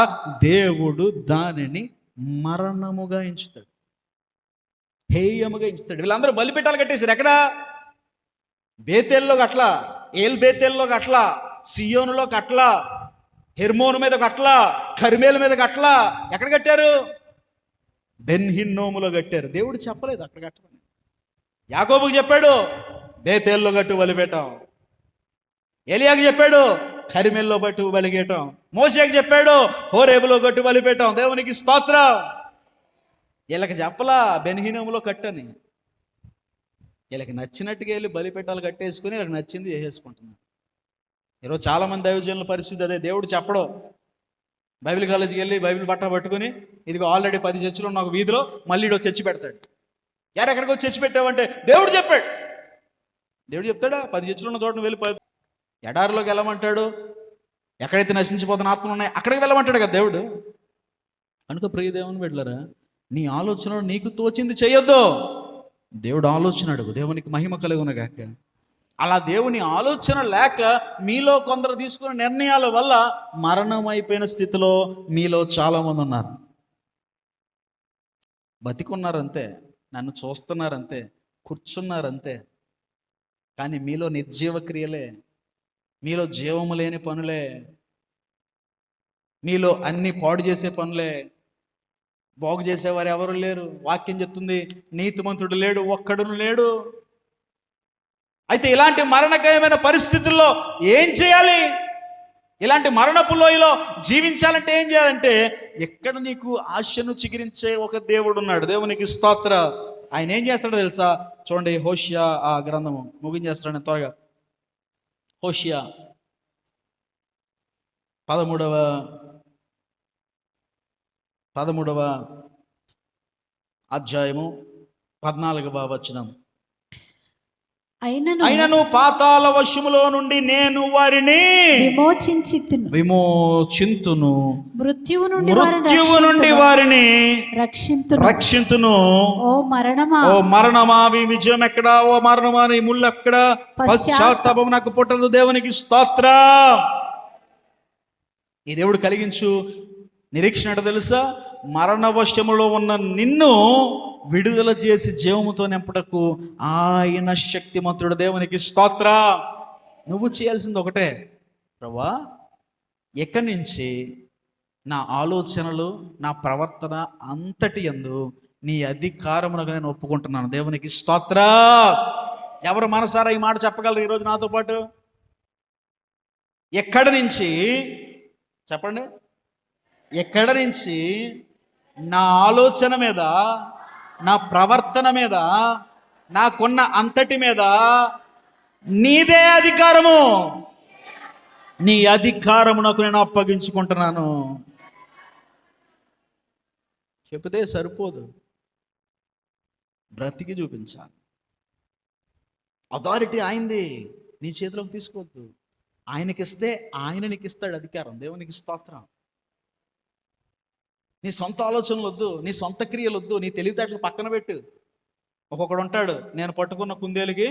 దేవుడు దానిని మరణముగా ఎంచుతాడు, హేయముగా ఎంచుతాడు. వీళ్ళందరూ బలిపీఠాలు కట్టేశారు. ఎక్కడ? బేతేల్లో కట్లా, బేతేల్లో కట్లా, సియోనులో కట్లా, హెర్మోను మీద కట్లా, కర్మేల మీద కట్లా. ఎక్కడ కట్టారు? బెన్ హిన్నోములో కట్టారు. దేవుడు చెప్పలేదు అక్కడ కట్టమని. యాకోబుకు చెప్పాడు బేతేల్లో కట్టు బలిపీఠం. ఏలియాకు చెప్పాడు కరిమెల్లో పట్టు బలిపీఠం. మోషేకు చెప్పాడు హోరేబులో కట్టు బలిపీఠం. దేవునికి స్తోత్రం. వీళ్ళకి చెప్పలా బెన్ హిన్నోములో కట్టని. వీళ్ళకి నచ్చినట్టుగా వెళ్ళి బలిపీఠాలు కట్టేసుకుని వీళ్ళకి నచ్చింది చేసేసుకుంటున్నారు. ఈరోజు చాలామంది దైవజనుల పరిస్థితి అదే. దేవుడు చెప్పడం, బైబిల్ కాలేజీకి వెళ్ళి బైబిల్ పట్టా పట్టుకుని ఇదిగో ఆల్రెడీ 10 చర్చిలు ఉన్న ఒక వీధిలో మళ్ళీ ఇడో చర్చి పెడతాడు. ఎక్కడికో చర్చి పెట్టావంటే దేవుడు చెప్పాడు. దేవుడు చెప్తాడా? 10 చర్చిలు ఉన్న చోటను వెళ్ళి ఎడారిలోకి వెళ్ళమంటాడు. ఎక్కడైతే నశించిపోతున్న ఆత్మలు ఉన్నాయి అక్కడికి వెళ్ళమంటాడు కదా దేవుడు. కనుక ప్రియ దేవుని బిడ్డలారా, నీ ఆలోచనలో నీకు తోచింది చేయొద్దు. దేవుడు ఆలోచన అడుగు, దేవునికి మహిమ కలుగునగాక. అలా దేవుని ఆలోచన లేక మీలో కొందరు తీసుకున్న నిర్ణయాల వల్ల మరణం అయిపోయిన స్థితిలో మీలో చాలామంది ఉన్నారు. బతికున్నారంతే, నన్ను చూస్తున్నారంతే, కూర్చున్నారంతే, కానీ మీలో నిర్జీవ క్రియలే, మీలో జీవము లేని పనులే, మీలో అన్ని పాడు చేసే పనులే. బాగు చేసేవారు ఎవరు లేరు. వాక్యం చెప్తుంది, నీతిమంతుడు లేడు, ఒక్కడును లేడు. అయితే ఇలాంటి మరణకరమైన పరిస్థితుల్లో ఏం చేయాలి? ఇలాంటి మరణపు లోయలో జీవించాలంటే ఏం చేయాలంటే, ఎక్కడ నీకు ఆశను చిగురించే ఒక దేవుడు ఉన్నాడు. దేవునికి స్తోత్ర. ఆయన ఏం చేస్తాడో తెలుసా? చూడండి, హోషియా ఆ గ్రంథము ముగించేస్తాడు నేను త్వరగా. హోషియా 13వ అధ్యాయము 14వ వచనం. అయినను పాతాళ వశములో నుండి నేను వారిని విమోచింతును, మృత్యువు నుండి వారిని రక్షింతును. ఓ మరణమా నీ విజయం ఎక్కడా? ఓ మరణమా నీ ముళ్ళు ఎక్కడా? పశ్చాత్తాపం నాకు పుట్టదు. దేవునికి స్తోత్రం. ఈ దేవుడు కలిగించు నిరీక్షణ తెలుసా? మరణవశములో ఉన్న నిన్ను విడుదల చేసి జీవముతో నింపుటకు ఆయన శక్తిమంతుడు. దేవునికి స్తోత్ర. నువ్వు చేయాల్సింది ఒకటే, ప్రభువా ఎక్కడి నుంచి నా ఆలోచనలు, నా ప్రవర్తన అంతటి యందు నీ అధికారమునకు నేను ఒప్పుకుంటున్నాను. దేవునికి స్తోత్ర. ఎవరు మనసారా ఈ మాట చెప్పగలరు ఈరోజు నాతో పాటు? ఎక్కడి నుంచి చెప్పండి? ఎక్కడి నుంచి నా ఆలోచన మీద, నా ప్రవర్తన మీద, నాకున్న అంతటి మీద నీదే అధికారము. నీ అధికారమునకు నేను అప్పగించుకుంటున్నాను. చెబితే సరిపోదు, బ్రతికి చూపించాలి. అథారిటీ ఆయనది, నీ చేతిలోకి తీసుకోవద్దు. ఆయనకిస్తే ఆయన నీకు ఇస్తాడు అధికారం. దేవునికి స్తోత్రం. నీ సొంత ఆలోచనలు వద్దు, నీ సొంత క్రియలు వద్దు, నీ తెలివితేటలు పక్కన పెట్టు. ఒక్కొక్కడు ఉంటాడు, నేను పట్టుకున్న కుందేలుకి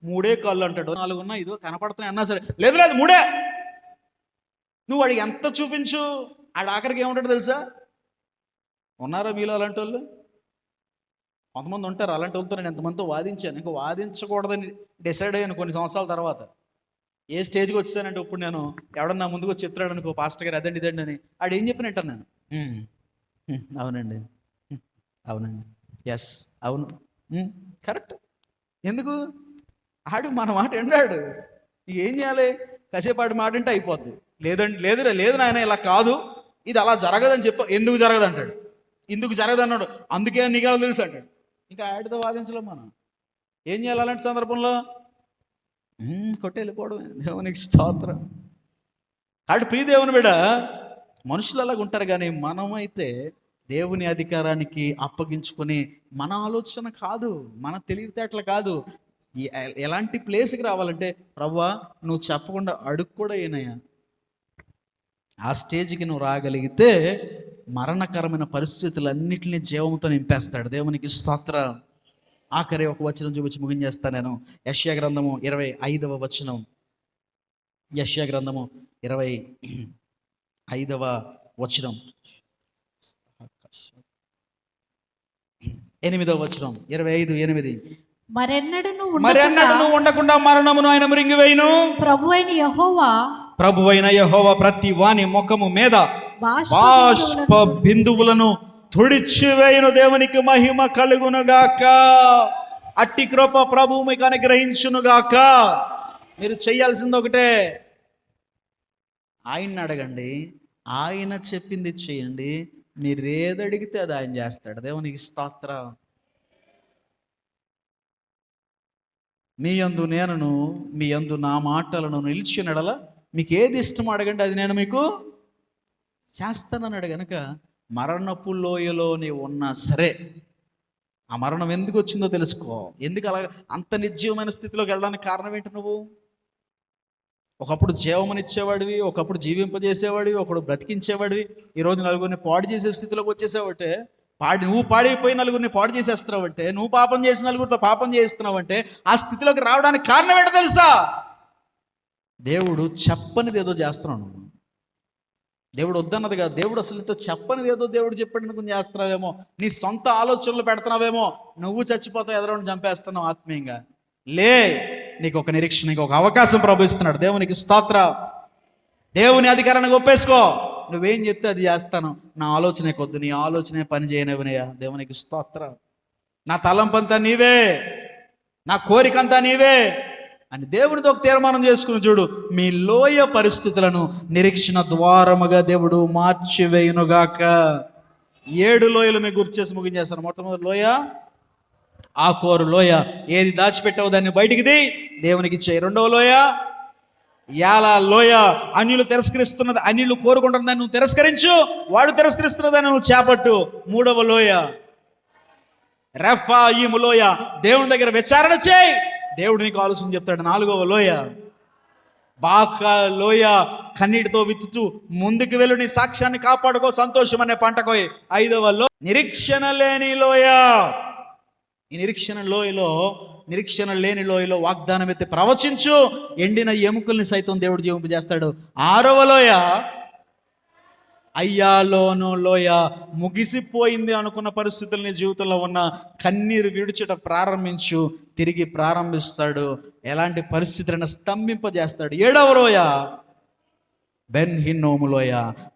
3 కాళ్ళు అంటాడు. 4 ఉన్నా ఇదో కనపడుతున్నాయి అన్నా సరే, లేదు 3. నువ్వు వాడికి ఎంత చూపించు, ఆడ ఆఖరికి ఏముంటాడు తెలుసా? ఉన్నారా మీలో అలాంటి వాళ్ళు? కొంతమంది ఉంటారు. అలాంటి వాళ్ళతో నేను ఎంతమందితో వాదించాను. ఇంకా వాదించకూడదని డిసైడ్ అయ్యాను కొన్ని సంవత్సరాల తర్వాత. ఏ స్టేజ్కి వచ్చానంటే, ఇప్పుడు నేను ఎవడన్నా ముందుకు వచ్చి చెప్తున్నాడు అనుకో, పాస్టర్ గారు అదండి ఇదండి అని, ఆడు ఏం చెప్పినట్టాను నేను, అవునండి, అవునండి, ఎస్, అవును, కరెక్ట్. ఎందుకు? ఆడు మన మాట విన్నాడు. ఏం చేయాలి? కాసేపాటి మాట అంటే అయిపోద్ది. లేదండి, లేదు నాయన ఇలా కాదు, ఇది అలా జరగదని చెప్ప. ఎందుకు జరగదు అంటాడు. ఎందుకు జరగదు అన్నాడు. అందుకే నీకు తెలుసు అంటాడు. ఇంకా ఆడితో వాదించలేం మనం. ఏం చేయాలి అలాంటి సందర్భంలో? కొట్టెళ్ళిపోవడం. దేవునికి స్తోత్రం. కాబట్టి ప్రియ దేవుని బిడ్డ, మనుషులు అలాగ ఉంటారు, కానీ మనమైతే దేవుని అధికారానికి అప్పగించుకొని మన ఆలోచన కాదు, మన తెలివితేటలు కాదు, ఎలాంటి ప్లేస్కి రావాలంటే, ప్రభువా నువ్వు చెప్పకుండా అడుగు కూడా ఏనయ్యా, ఆ స్టేజ్కి నువ్వు రాగలిగితే మరణకరమైన పరిస్థితులన్నింటినీ జీవంతో నింపేస్తాడు. దేవునికి స్తోత్రం. ఆఖరి ఒక వచనం చూపించి ముగించేస్తాను నేను. యెషయా గ్రంథము 25వ వచనం. యెషయా గ్రంథము 25వ వచనం, 8వ వచనం, 25:8. మరెన్నడూ ఉండకుండా మరణమును ఆయన మృంగివేయును. ప్రభువైన యెహోవా ప్రతి వాని ముఖము మీద బాష్ప బిందువులను తుడిచివేయును. దేవునికి మహిమ కలుగునుగాక. అట్టి కృప ప్రభువు మీకు అనుగ్రహించునుగాక. మీరు చేయాల్సింది ఒకటే, ఆయన్ని అడగండి, ఆయన చెప్పింది చేయండి. మీరు ఏది అడిగితే అది ఆయన చేస్తాడు. దేవునికి స్తోత్రం. మీ యందు నేనును, మీ యందు నా మాటలను నిలిచినడల మీకు ఏది ఇష్టం అడగండి, అది నేను మీకు చేస్తానన్నాడు గనుక మరణపు లోయలో నీవు ఉన్నా సరే, ఆ మరణం ఎందుకు వచ్చిందో తెలుసుకో. ఎందుకు అలా అంత నిర్జీవమైన స్థితిలోకి వెళ్ళడానికి కారణం ఏంటి? నువ్వు ఒకప్పుడు జీవమనిచ్చేవాడివి, ఒకప్పుడు జీవింపజేసేవాడివి, ఒకడు బ్రతికించేవాడివి. ఈరోజు నలుగురిని పాడు చేసే స్థితిలోకి వచ్చేసావంటే, నువ్వు పాడైపోయి నలుగురిని పాడు చేసేస్తున్నావంటే, నువ్వు పాపం చేసి నలుగురితో పాపం చేస్తున్నావంటే, ఆ స్థితిలోకి రావడానికి కారణం ఏంటో తెలుసా? దేవుడు చెప్పనిది ఏదో చేస్తున్నావు నువ్వు. దేవుడు వద్దన్నది కాదు, దేవుడు అసలు ఇంత చెప్పనిది ఏదో దేవుడు చెప్పాడు నువ్వు చేస్తున్నావేమో, నీ సొంత ఆలోచనలు పెడుతున్నావేమో. నువ్వు చచ్చిపోతావు, ఎదరని చంపేస్తున్నావు ఆత్మీయంగా. లే, నీకు ఒక నిరీక్షణ, నీకు ఒక అవకాశం ప్రభు ఇస్తున్నాడు. దేవునికి స్తోత్ర. దేవుని అధికారాన్ని ఒప్పేసుకో. నువ్వేం చెప్తే అది చేస్తాను, నా ఆలోచనే కొద్దు, నీ ఆలోచనే పని చేయనివనయ్యా. దేవునికి స్తోత్ర. నా తలంపంతా నీవే, నా కోరికంతా నీవే అని దేవునితో ఒక తీర్మానం చేసుకుని చూడు. మీ లోయ పరిస్థితులను నిరీక్షణ ద్వారముగా దేవుడు మార్చివేయునుగాక. 7 లోయలు మీకు గుర్తు చేసి ముగించేస్తాను. మొట్టమొదటి లోయ ఆకోరు లోయ, ఏది దాచిపెట్టావు దాన్ని బయటికి తీ, దేవునికి ఇచ్చే. 2వ లోయ యాల లోయ, అన్యులు తిరస్కరిస్తున్నది, అన్యులు కోరుకుంటున్న దాన్ని నువ్వు తిరస్కరించు, వాడు తిరస్కరిస్తున్న దాన్ని నువ్వు చేపట్టు. 3వ లోయ రెఫాయిము లోయ, దేవుని దగ్గర విచారణ చేయి, దేవుడు నీకు ఆలోచన చెప్తాడు. 4వ లోయ బాకా లోయ, కన్నీటితో విత్తుతూ ముందుకు వెళ్ళు, నీ సాక్ష్యాన్ని కాపాడుకో, సంతోషం అనే పంటకోయి. 5వ లోయ నిరీక్షణ లేని లోయ. ఈ నిరీక్షణ లేని లోయలో వాగ్దానం ఎత్తి ప్రవచించు, ఎండిన ఎముకల్ని సైతం దేవుడు జీవింపజేస్తాడు. 6వ లోయ అయ్యాలోను లోయ, ముగిసిపోయింది అనుకున్న పరిస్థితులు నీ జీవితంలో ఉన్న కన్నీరు విడిచుట ప్రారంభించు, తిరిగి ప్రారంభిస్తాడు. ఎలాంటి పరిస్థితులను స్తంభింపజేస్తాడు. 7వ లోయ బెన్ హిన్నోము లోయ,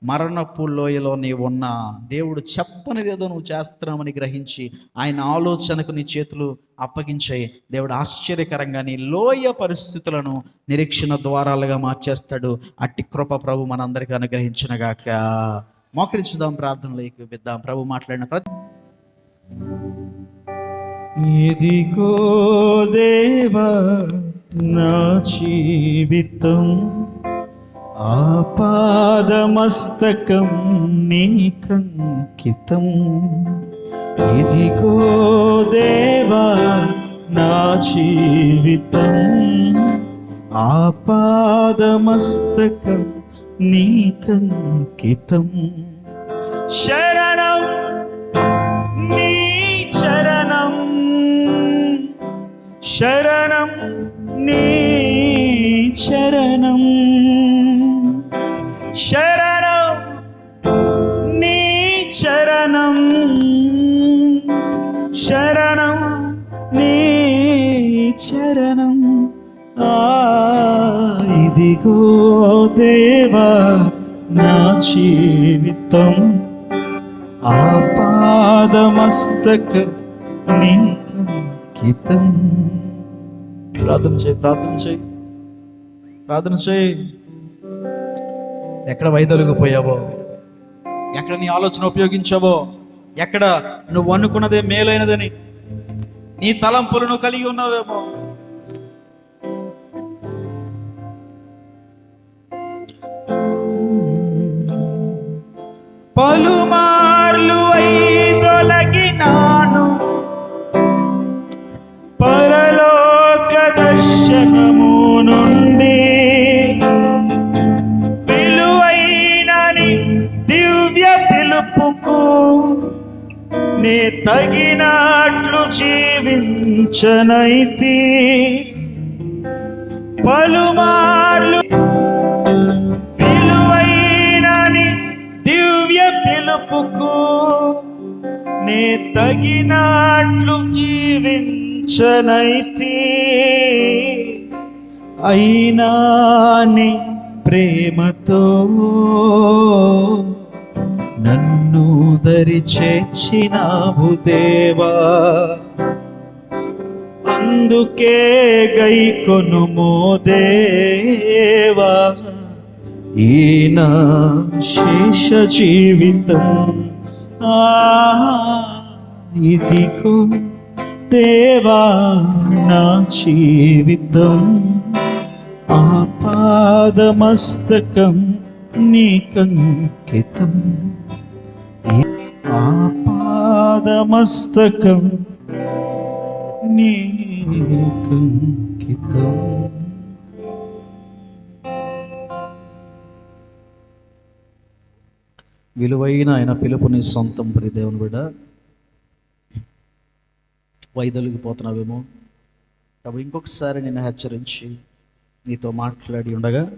మరణపు లోయలో నీవు ఉన్న దేవుడు చెప్పనిది ఏదో నువ్వు చేస్తున్నామని గ్రహించి ఆయన ఆలోచనకు నీ చేతులు అప్పగించాయి. దేవుడు ఆశ్చర్యకరంగా నీ లోయ పరిస్థితులను నిరీక్షణ ద్వారాలుగా మార్చేస్తాడు. అట్టి కృప ప్రభు మనందరికీ అనుగ్రహించునుగాక. మోకరించుదాం, ప్రార్థనలో ఏకీభవిద్దాం. ప్రభు మాట్లాడిన ప్రతి ఇదిగో దేవా నా జీవితం, ఆపాదమస్తకం నీకంకితం. ఇదిగో దేవా నా జీవితం, ఆపాదమస్తకం నీకంకితం. శరణం నీ చరణం, శరణం నీ చరణం, శరణం నీ చరణం, శరణం నీ చరణం. ఇదిగో దేవా నా జీవితం, ఆపాదమస్తక నీకంకితం. ప్రార్థన చేయి. ఎక్కడ వైదొలిగిపోయావో, ఎక్కడ నీ ఆలోచన ఉపయోగించావో, ఎక్కడ నువ్వు అనుకున్నదే మేలైనదని నీ తలంపులు నువ్వు కలిగి ఉన్నావేమో. పలుమార్లు తొలగినాను పరలోక దర్శనము నుండి, విలువైనని దివ్య పిలుపుకు నే తగినట్లు జీవించనైతి. పలుమార్లు విలువైనని దివ్య పిలుపుకు నే తగినట్లు జీవించనైతి. అయినా నీ ప్రేమతో నన్ను దరి చేర్చినావు దేవా, అందుకే గైకొనుమో దేవా ఈ నా శేష జీవితం. ఇదిగో దేవా నా జీవితం, ఆపాదమస్తకం నీకంకితం ఆపాదమస్తకం నీకంకితం. విలువైన ఆయన పిలుపు నీ సొంతం ప్రియ దేవుని బిడ్డ. వైదొలిగిపోతున్నావేమో ప్రభు ఇంకొకసారి నిన్ను హెచ్చరించి నీతో మాట్లాడి ఉండగా